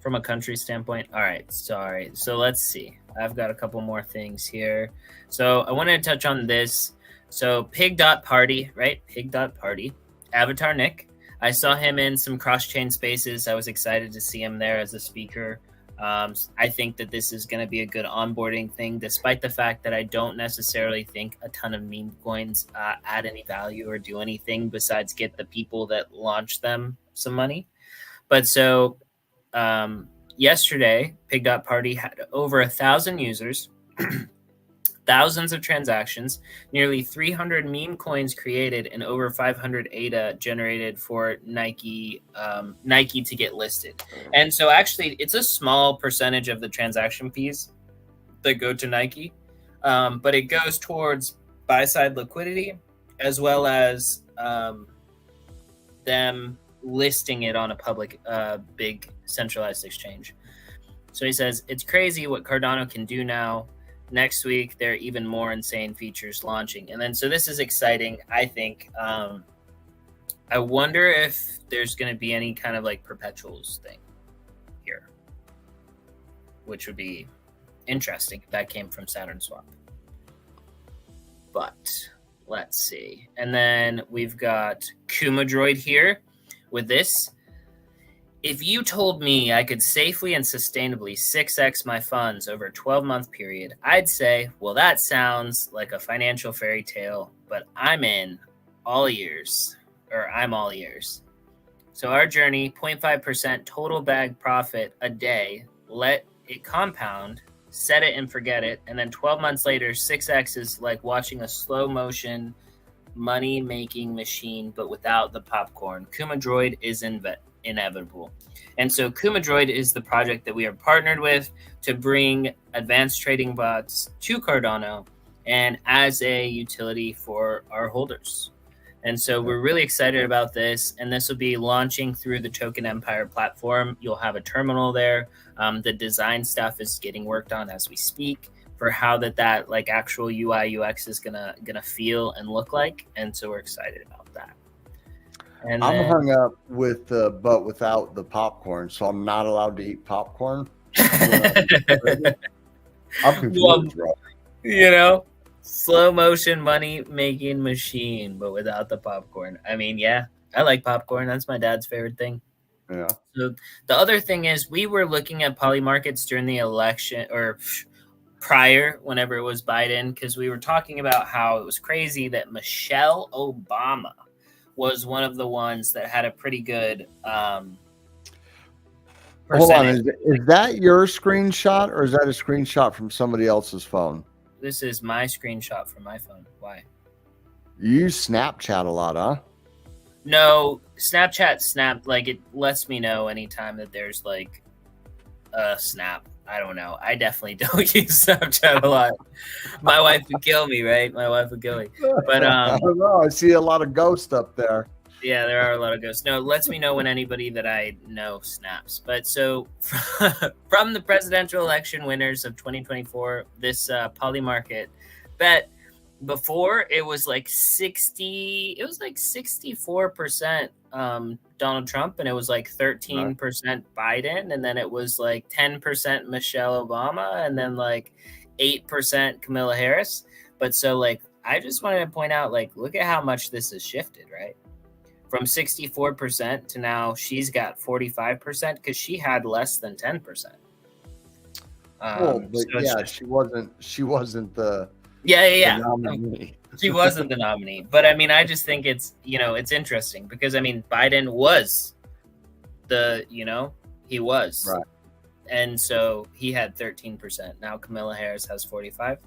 From a country standpoint. All right, sorry. So let's see. I've got a couple more things here. So I wanted to touch on this. So Pig.Party, right? Pig.Party. Avatar Nick. I saw him in some cross-chain spaces. I was excited to see him there as a speaker. I think that this is going to be a good onboarding thing, despite the fact that I don't necessarily think a ton of meme coins add any value or do anything besides get the people that launch them some money. But so yesterday, Pig.Party had over 1,000 users, thousands of transactions, nearly 300 meme coins created, and over 500 ADA generated for Nike to get listed. And so actually, it's a small percentage of the transaction fees that go to Nike, but it goes towards buy-side liquidity as well as them listing it on a public, big centralized exchange. So he says, it's crazy what Cardano can do now. Next week, there are even more insane features launching. And then, so this is exciting, I think. I wonder if there's going to be any kind of like perpetuals thing here, which would be interesting if that came from Saturn Swap. But let's see. And then we've got Kumadroid here with this. If you told me I could safely and sustainably 6x my funds over a 12-month period, I'd say, well, that sounds like a financial fairy tale, but I'm all ears. So our journey, 0.5% total bag profit a day, let it compound, set it and forget it, and then 12 months later, 6x is like watching a slow motion money-making machine, but without the popcorn. Kumadroid is inevitable. And so Kumadroid is the project that we are partnered with to bring advanced trading bots to Cardano and as a utility for our holders. And so we're really excited about this, and this will be launching through the Token Empire platform. You'll have a terminal there. The design stuff is getting worked on as we speak for how that like actual UI UX is gonna feel and look like, and so we're excited about that. And I'm hung up with the but without the popcorn, so I'm not allowed to eat popcorn. I'm confused, bro. You know, slow motion money making machine, but without the popcorn. I mean, yeah, I like popcorn. That's my dad's favorite thing. Yeah. So the other thing is, we were looking at poly markets during the election, or prior, whenever it was Biden, because we were talking about how it was crazy that Michelle Obama was one of the ones that had a pretty good Hold on, is that your screenshot, or is that a screenshot from somebody else's phone? This is my screenshot from my phone. Why? You use Snapchat a lot, huh? No, Snapchat like it lets me know anytime that there's like a snap. I don't know. I definitely don't use Snapchat a lot. My wife would kill me, right? My wife would kill me. But I don't know. I see a lot of ghosts up there. Yeah, there are a lot of ghosts. No, it lets me know when anybody that I know snaps. But so from the presidential election winners of 2024, this poly market bet, before it was like 64% Donald Trump, and it was like 13% Biden, and then it was like 10% Michelle Obama, and then like 8% Kamala Harris. But so like I just wanted to point out, like, look at how much this has shifted, right? From 64% to now she's got 45% because she had less than 10%. But so yeah, she wasn't the the nominee. She wasn't the nominee. But I mean, I just think it's, it's interesting because I mean, Biden was he was. Right. And so he had 13%. Now Kamala Harris has 45%.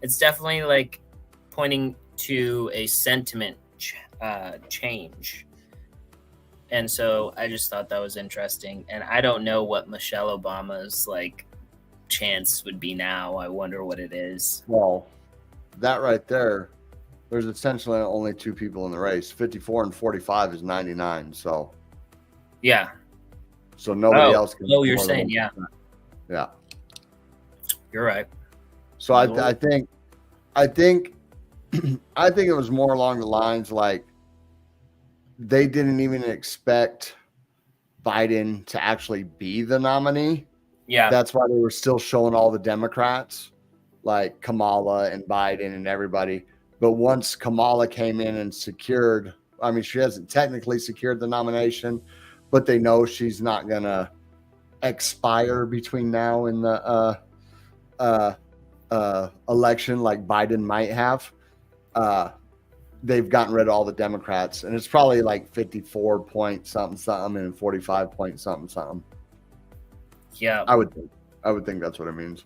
It's definitely like pointing to a sentiment change. And so I just thought that was interesting. And I don't know what Michelle Obama's like chance would be now. I wonder what it is. Well, that right there, there's essentially only two people in the race. 54 and 45 is 99. So yeah. So nobody else can. Oh, you're saying, yeah. Yeah. You're right. So I think it was more along the lines like they didn't even expect Biden to actually be the nominee. Yeah. That's why they were still showing all the Democrats, like Kamala and Biden and everybody. But once Kamala came in and secured, I mean, she hasn't technically secured the nomination, but they know she's not going to expire between now and the election like Biden might have. They've gotten rid of all the Democrats, and it's probably like 54 point something and 45 point something. Yeah, I would think that's what it means.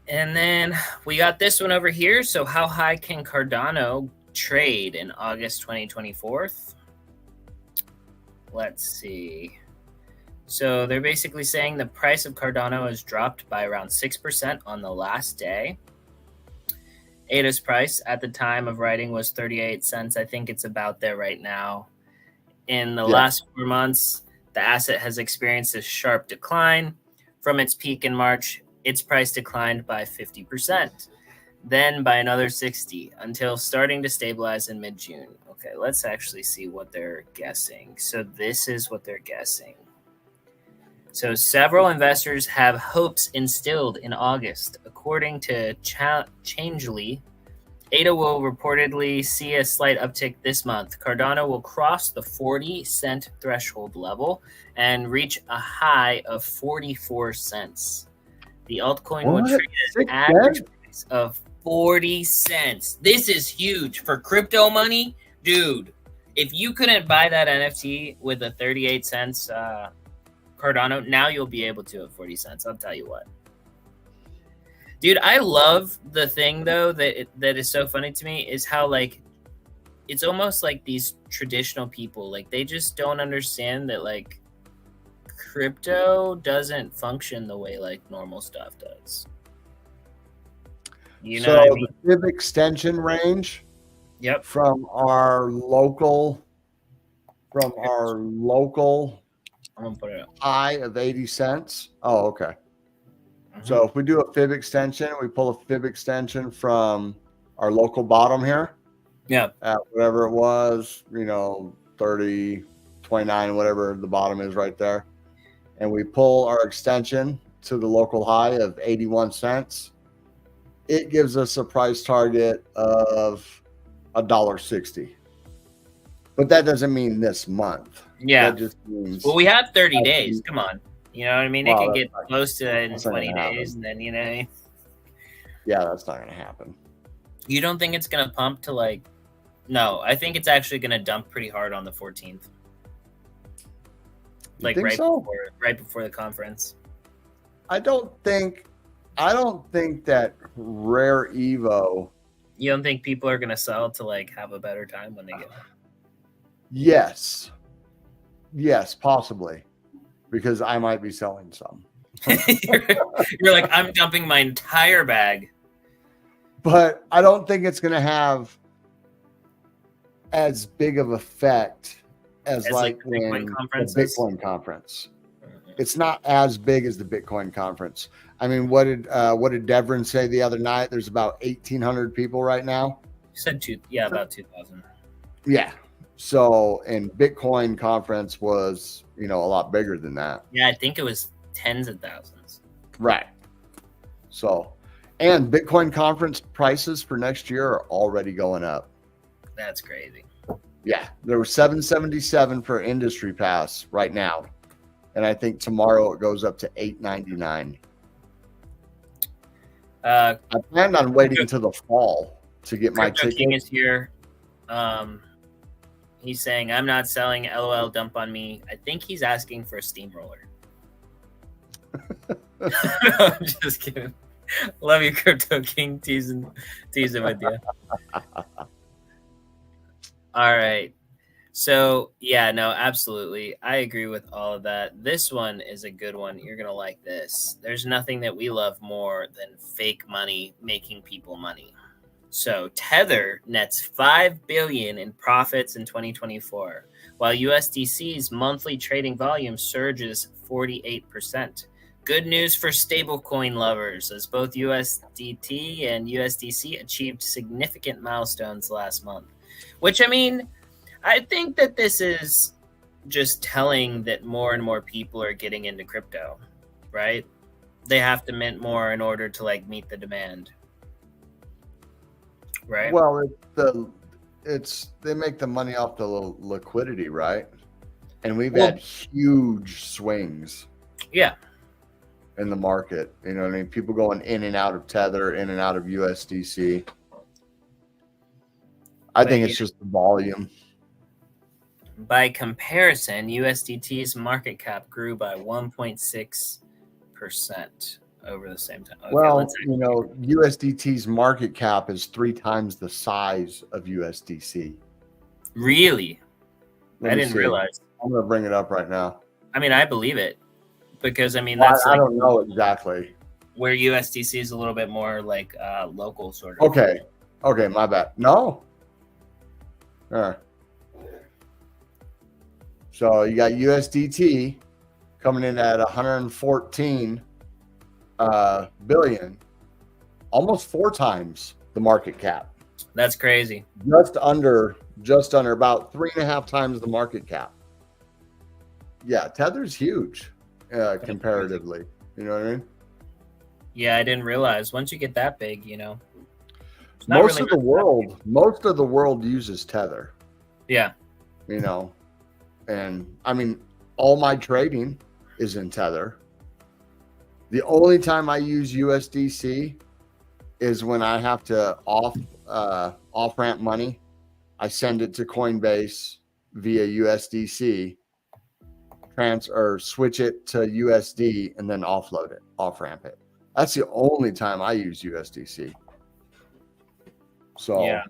And then we got this one over here. So how high can Cardano trade in August 2024? Let's see. So they're basically saying the price of Cardano has dropped by around 6% on the last day. ADA's price at the time of writing was 38 cents. I think it's about there right now. In the last 4 months, the asset has experienced a sharp decline. From its peak in March, its price declined by 50%, then by another 60% until starting to stabilize in mid-June. Okay, let's actually see what they're guessing. So this is what they're guessing. So several investors have hopes instilled in August. According to Changely, ADA will reportedly see a slight uptick this month. Cardano will cross the 40-cent threshold level and reach a high of 44 cents. The altcoin will trade at an average price of 40 cents. This is huge for crypto money. Dude, if you couldn't buy that NFT with a 38 cents Cardano, now you'll be able to at 40 cents. I'll tell you what. Dude, I love the thing, though, that is so funny to me is how, like, it's almost like these traditional people, like, they just don't understand that, like, crypto doesn't function the way, like, normal stuff does. You know what I mean? The fib extension range from our local I'm gonna put it up. high of 80 cents. Oh, okay. So if we do a fib extension, we pull a fib extension from our local bottom here. Yeah. At whatever it was, 30, 29, whatever the bottom is right there. And we pull our extension to the local high of 81 cents. It gives us a price target of $1.60. But that doesn't mean this month. Yeah. That just means, well, we have 30 days. Come on. You know what I mean? It can get not, close to that in 20 days. And then, Yeah, that's not going to happen. You don't think it's going to pump to no, I think it's actually going to dump pretty hard on the 14th. Right before the conference. I don't think that Rare Evo. You don't think people are going to sell to have a better time when they get there? Yes, possibly, because I might be selling some. You're like, I'm dumping my entire bag. But I don't think it's going to have as big of effect as the Bitcoin conference. It's not as big as the Bitcoin conference. I mean, what did Devrin say the other night? There's about 1,800 people right now. You said about 2,000. Yeah. So, and Bitcoin conference was, a lot bigger than that. Yeah, I think it was tens of thousands. Right. So, and Bitcoin conference prices for next year are already going up. That's crazy. Yeah, there was $777 for industry pass right now, and I think tomorrow it goes up to $899. I planned on waiting until the fall to get my ticket. King is here. He's saying, I'm not selling, LOL, dump on me. I think he's asking for a steamroller. I'm just kidding. Love you, Crypto King. Teasing with you. All right. So, yeah, no, absolutely. I agree with all of that. This one is a good one. You're going to like this. There's nothing that we love more than fake money making people money. So Tether nets $5 billion in profits in 2024, while USDC's monthly trading volume surges 48%. Good news for stablecoin lovers, as both USDT and USDC achieved significant milestones last month. Which, I mean, I think that this is just telling that more and more people are getting into crypto, right? They have to mint more in order to meet the demand. Right. Well, they make the money off the liquidity, right? And we've had huge swings. Yeah. In the market, you know what I mean? People going in and out of Tether, in and out of USDC. I think it's just the volume. By comparison, USDT's market cap grew by 1.6% over the same time. Okay, well, USDT's market cap is 3 times the size of USDC. Really? I didn't realize. I'm going to bring it up right now. I mean, I believe it because, that's I don't know exactly. Where USDC is a little bit more local sort of. Okay, my bad. No. So you got USDT coming in at 114 billion, almost 4 times the market cap. That's crazy. Just under about 3.5 times the market cap. Yeah, Tether's huge comparatively. You know what I mean? Yeah, I didn't realize. Once you get that big, most of the world uses Tether. Yeah. And I mean, all my trading is in Tether. The only time I use USDC is when I have to off ramp money. I send it to Coinbase via USDC, switch it to USD, and then off ramp it. That's the only time I use USDC. So yeah.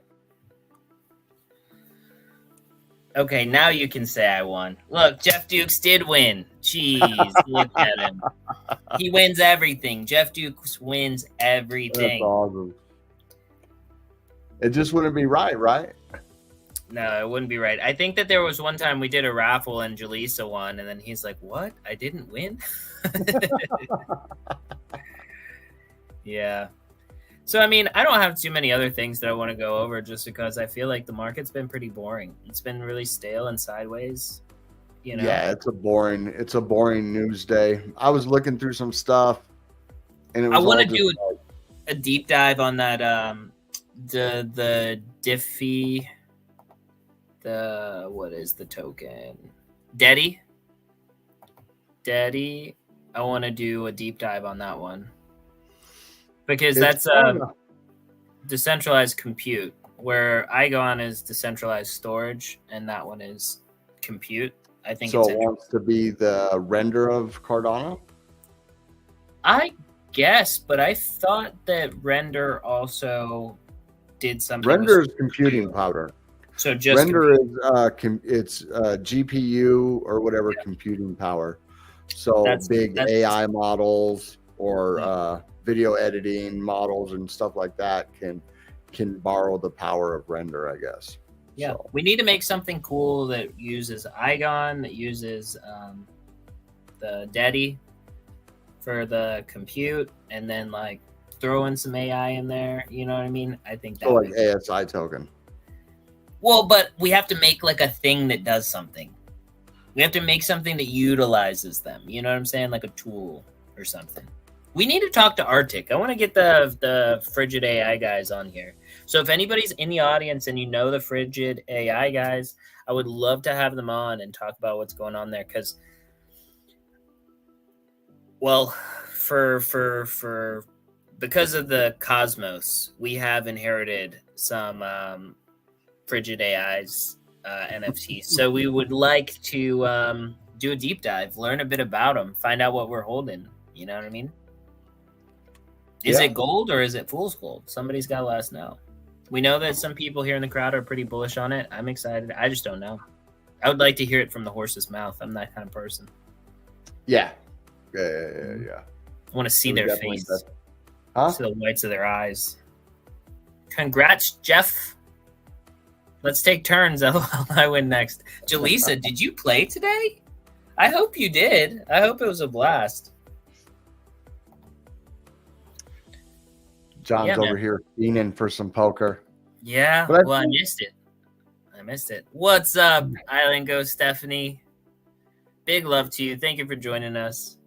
Okay, now you can say I won. Look, Jeff Dukes did win. Jeez, look at him. He wins everything. Jeff Dukes wins everything. That's awesome. It just wouldn't be right? No, it wouldn't be right. I think that there was one time we did a raffle and Jaleesa won, and then he's like, what? I didn't win? Yeah. So, I mean, I don't have too many other things that I want to go over just because I feel like the market's been pretty boring. It's been really stale and sideways, you know? Yeah, it's a boring news day. I was looking through some stuff and it I was want all to just do like, a deep dive on that, the Diffie, what is the token? Daddy. I want to do a deep dive on that one because it's that's fun. decentralized compute, where Igon is decentralized storage and that one is compute. I think So it's it wants to be the render of Cardano. I guess, but I thought that render also did something. Render is computing power. So just render is it's GPU or whatever computing power. So that's AI models or video editing models and stuff like that can borrow the power of render, I guess. Yeah, so. We need to make something cool that uses Igon, that uses the Daddy for the compute, and then like throw in some AI in there. You know what I mean? I think that like ASI token. Well, but we have to make like a thing that does something. We have to make something that utilizes them. You know what I'm saying? Like a tool or something. We need to talk to Arctic. I want to get the Frigid AI guys on here. So if anybody's in the audience and you know the Frigid AI guys, I would love to have them on and talk about what's going on there. Because, well, because of the Cosmos, we have inherited some Frigid AI's NFTs. So we would like to do a deep dive, learn a bit about them, find out what we're holding. You know what I mean? Is it gold or is it fool's gold? Somebody's got to let us know. We know that some people here in the crowd are pretty bullish on it. I'm excited. I just don't know. I would like to hear it from the horse's mouth. I'm that kind of person. Yeah. I want to see their face. See the whites of their eyes. Congrats, Jeff. Let's take turns. I win next. Jaleesa, did you play today? I hope you did. I hope it was a blast. John's over here fiending for some poker. Yeah, well, I missed it. What's up, Island Ghost Stephanie? Big love to you. Thank you for joining us.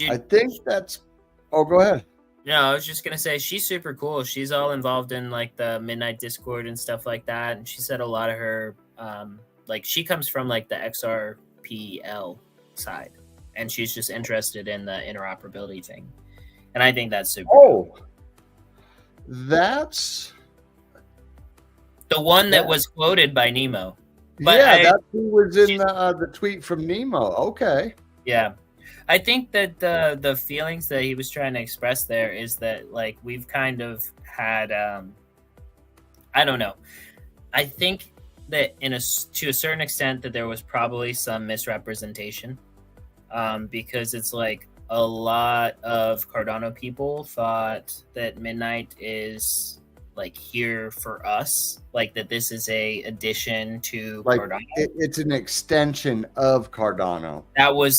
I think that's... Oh, go ahead. No, I was just going to say she's super cool. She's all involved in like the Midnight Discord and stuff like that. And she said a lot of her, like she comes from like the XRPL side. And she's just interested in the interoperability thing. And I think that's super cool. That's the one that was quoted by Nemo. But that's who was in the tweet from Nemo. Okay. Yeah. I think that the feelings that he was trying to express there is that like we've kind of had I don't know. I think that to a certain extent that there was probably some misrepresentation because it's like a lot of Cardano people thought that Midnight is like here for us, like that this is a addition to like Cardano. It's an extension of Cardano.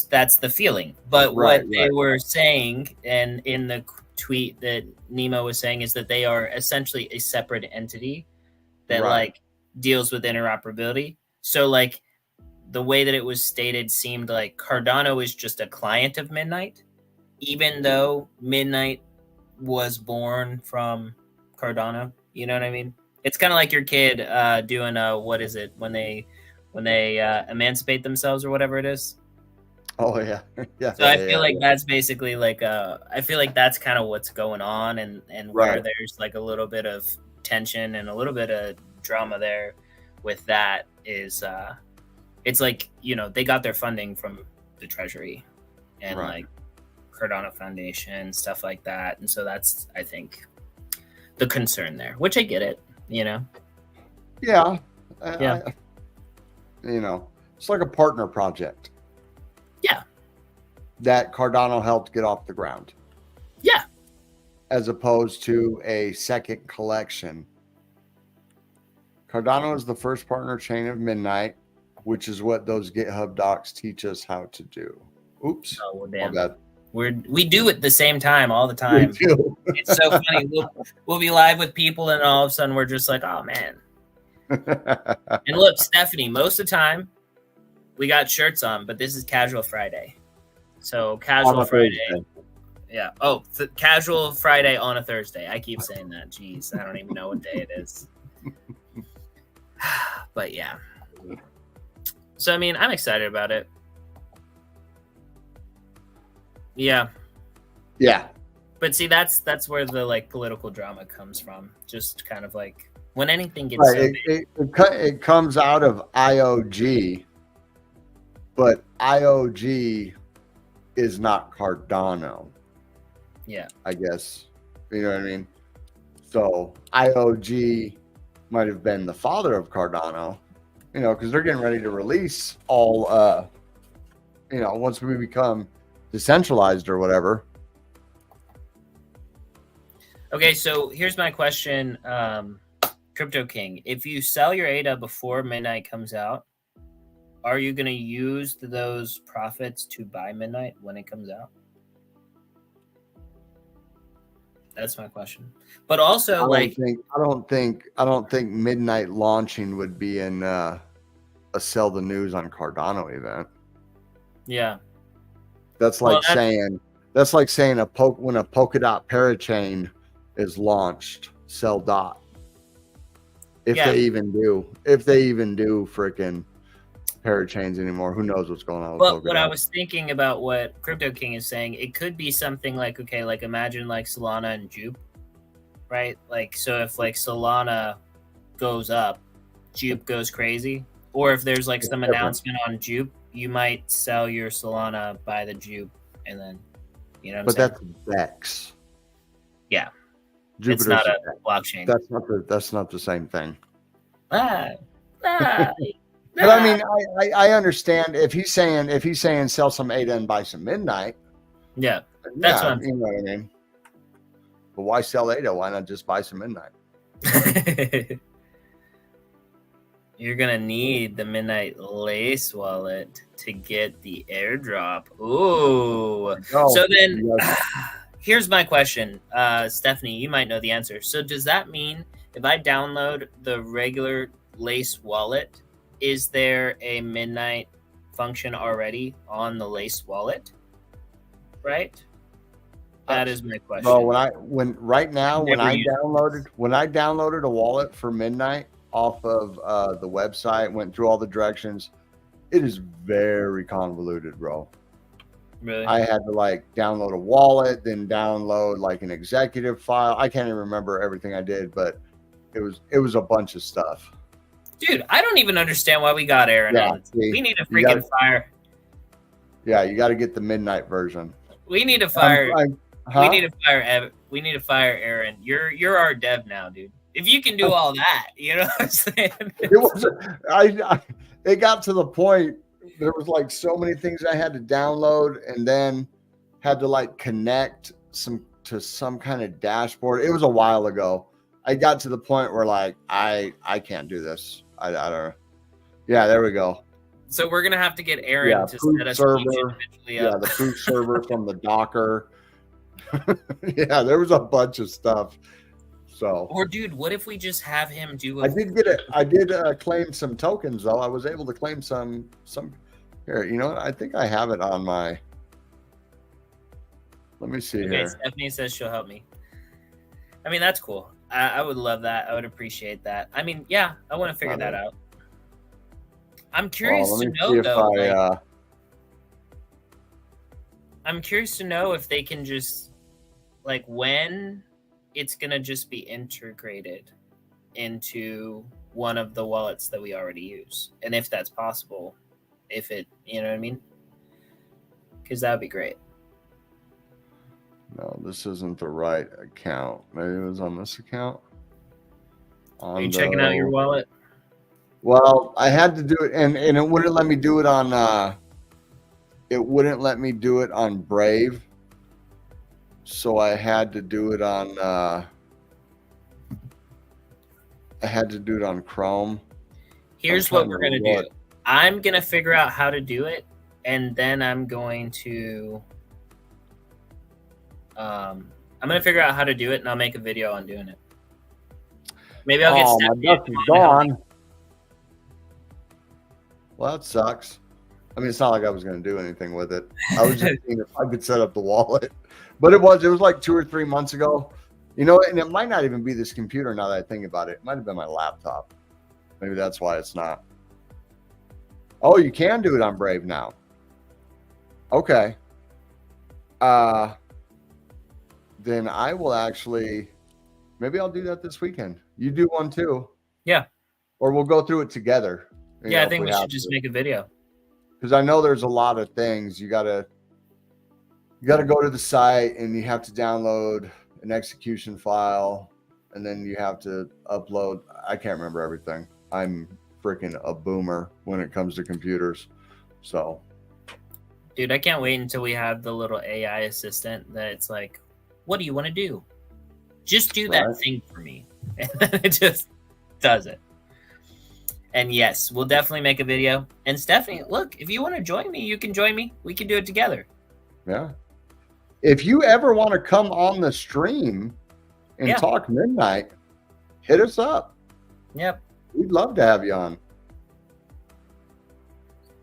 That's the feeling. But what they were saying, and in the tweet that Nemo was saying, is that they are essentially a separate entity that like deals with interoperability. So like the way that it was stated seemed like Cardano is just a client of Midnight, even though Midnight was born from Cardano. You know what I mean? It's kind of like your kid doing what is it when they emancipate themselves or whatever it is. Oh yeah, yeah. So I feel like that's basically like I feel like that's kind of what's going on, and where there's like a little bit of tension and a little bit of drama there with that is it's like, you know, they got their funding from the Treasury and like Cardano Foundation, stuff like that. And so that's, I think, the concern there, which I get it, you know? Yeah. You know, it's like a partner project. Yeah. That Cardano helped get off the ground. Yeah. As opposed to a second collection. Cardano is the first partner chain of Midnight, which is what those GitHub docs teach us how to do. Oops. Oh, well, damn. Bad. We do it at the same time all the time. We do. It's so funny. We'll be live with people, and all of a sudden we're just like, oh man. And look, Stephanie, most of the time we got shirts on, but this is Casual Friday. So Casual Friday. Thursday. Yeah. Oh, Casual Friday on a Thursday. I keep saying that. Jeez, I don't even know what day it is. But yeah. So I mean, I'm excited about it. Yeah. Yeah. But see, that's where the like political drama comes from. Just kind of like when anything gets so big. It comes out of IOG, but IOG is not Cardano. Yeah. I guess. You know what I mean? So IOG might have been the father of Cardano, you know, because they're getting ready to release all, you know, once we become decentralized or whatever. Okay, so here's my question, Crypto King. If you sell your ADA before midnight comes out, are you going to use those profits to buy midnight when it comes out? That's my question. But also, I don't think midnight launching would be in a sell the news on Cardano event. Yeah. That's like saying when a Polkadot parachain is launched, sell dot. If they even do freaking parachains anymore, who knows what's going on with Well, Polkadot. what I was thinking about what Crypto King is saying, it could be something like, okay, like imagine like Solana and Jupe, right? Like, so if like Solana goes up, Jupe goes crazy, or if there's like some announcement on Jupe, you might sell your Solana, buy the Jupe, and then, you know what I'm saying? But that's DEX. Yeah. Jupiter's it's not a blockchain. That's not the same thing. But I mean, I understand if he's saying sell some ADA and buy some midnight. Yeah, that's what I'm saying. You know what I mean? But why sell ADA? Why not just buy some midnight? You're gonna need the Midnight Lace wallet to get the airdrop. Ooh. So then, here's my question, Stephanie. You might know the answer. So does that mean if I download the regular Lace wallet, is there a midnight function already on the Lace wallet? Right. That is my question. Bro, when I downloaded a wallet for midnight off of the website, went through all the directions, it is very convoluted, bro. Really? I had to like download a wallet, then download like an executive file. I can't even remember everything I did, but it was a bunch of stuff. Dude, I don't even understand why we got Aaron on. We need to freaking fire. Yeah, you got to get the midnight version. We need to fire. We need to fire. We need to fire Aaron. You're our dev now, dude. If you can do all that, you know what I'm saying? It got to the point. There was like so many things I had to download, and then had to like connect to some kind of dashboard. It was a while ago. I got to the point where like I can't do this. I don't know. Yeah, there we go. So we're gonna have to get Aaron to set us server. Yeah, the proof server from the Docker. Yeah, there was a bunch of stuff. So, or dude, what if we just have him do? I did claim some tokens though. I was able to claim some. Here, you know what? I think I have it on my. Let me see here. Stephanie says she'll help me. I mean, that's cool. I would love that. I would appreciate that. I mean, yeah, I want to figure that out. I'm curious to know though. I'm curious to know if they can just like when it's gonna just be integrated into one of the wallets that we already use, and if that's possible, if it, you know what I mean? Because that would be great. No, this isn't the right account. Maybe it was on this account. Are you checking out your wallet? Well, I had to do it, and it wouldn't let me do it on. It wouldn't let me do it on Brave, so I had to do it on. I had to do it on Chrome. Here's what we're gonna do. I'm gonna figure out how to do it, and then I'm going to I'm gonna figure out how to do it, and I'll make a video on doing it. Maybe I'll get my Stephanie duck is to help me. gone. Well, that sucks. I mean, it's not like I was going to do anything with it. I was just seeing if I could set up the wallet. But it was like 2 or 3 months ago. You know, and it might not even be this computer now that I think about it. It might have been my laptop. Maybe that's why it's not. Oh, you can do it on Brave now. Okay. Then I will actually, maybe I'll do that this weekend. You do one too. Yeah. Or we'll go through it together. Yeah, I think we should just make a video. Because I know there's a lot of things. You gotta go to the site and you have to download an execution file, and then you have to upload. I can't remember everything. I'm freaking a boomer when it comes to computers. So, dude, I can't wait until we have the little AI assistant that's like, what do you want to do? Just do that thing for me. And then it just does it. And yes, we'll definitely make a video. And Stephanie, look, if you want to join me, you can join me. We can do it together. Yeah. If you ever want to come on the stream and talk midnight, hit us up. Yep. We'd love to have you on.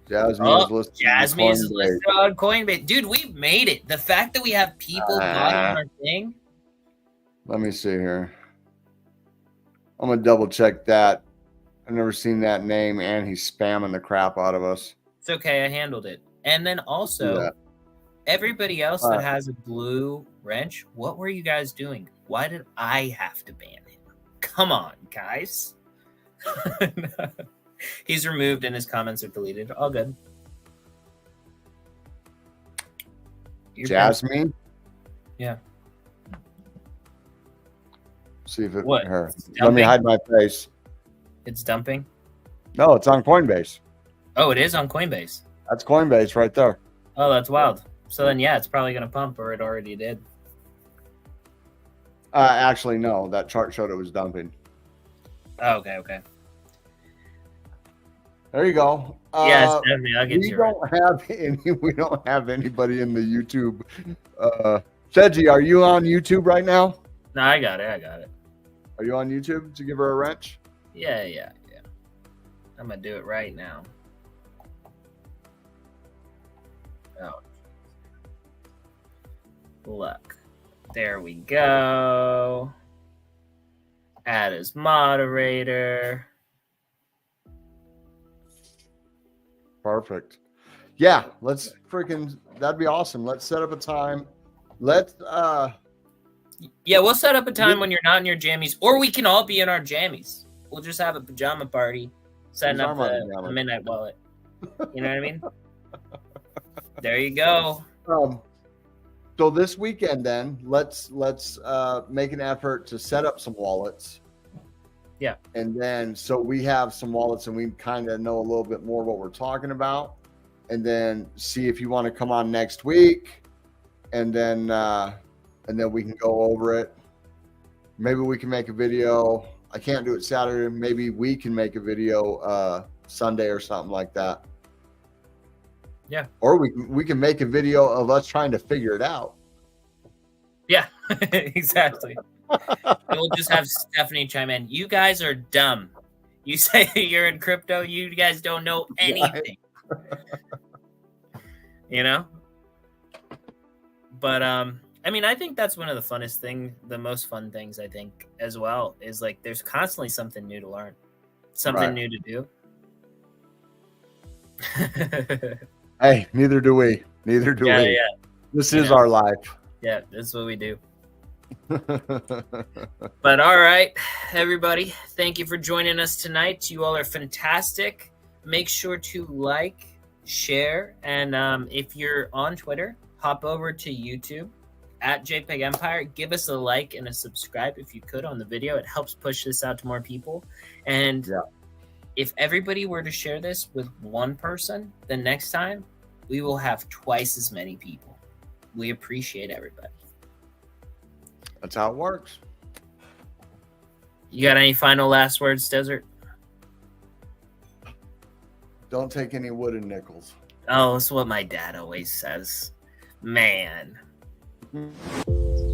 Jasmine is listed. Jasmine is listed on Coinbase. Dude, we've made it. The fact that we have people buying our thing. Let me see here. I'm going to double check that. I've never seen that name, and he's spamming the crap out of us. It's okay. I handled it. And then also, everybody else that has a blue wrench, what were you guys doing? Why did I have to ban him? Come on, guys. He's removed and his comments are deleted. All good. Jasmine? Yeah. See if it her. Let me hide my face. It's dumping? No, it's on Coinbase. Oh, it is on Coinbase. That's Coinbase right there. Oh, that's wild. So then, yeah, it's probably going to pump, or it already did. Actually, no. That chart showed it was dumping. Oh, okay. There you go. Yes, definitely. I'll get you. We don't have anybody in the YouTube. Sedgy, are you on YouTube right now? No, I got it. Are you on YouTube to give her a wrench? Yeah. I'm going to do it right now. Oh. Look. There we go. Add as moderator. Perfect. Yeah, let's that'd be awesome. Let's set up a time. We'll set up a time when you're not in your jammies, or we can all be in our jammies. We'll just have a pajama party, setting up the midnight wallet. You know what I mean? There you go. So this weekend, then let's make an effort to set up some wallets. Yeah. And then so we have some wallets and we kind of know a little bit more what we're talking about, and then see if you want to come on next week, and then we can go over it. Maybe we can make a video. I can't do it Saturday. Maybe we can make a video Sunday or something like that. Yeah. Or we can make a video of us trying to figure it out. Yeah, exactly. We'll just have Stephanie chime in. You guys are dumb. You say you're in crypto. You guys don't know anything. You know? But I mean, I think that's one of the most fun things, I think, as well, is like there's constantly something new to learn, something new to do. Hey, neither do we. Yeah. This is our life. Yeah, that's what we do. But all right, everybody, thank you for joining us tonight. You all are fantastic. Make sure to like, share, and if you're on Twitter, hop over to YouTube at Jpeg Empire. Give us a like and a subscribe if you could on the video. It helps push this out to more people. And if everybody were to share this with one person, the next time we will have twice as many people. We appreciate everybody. That's how it works. You got any final last words, Desert? Don't take any wooden nickels. Oh, that's what my dad always says. Man. Mm.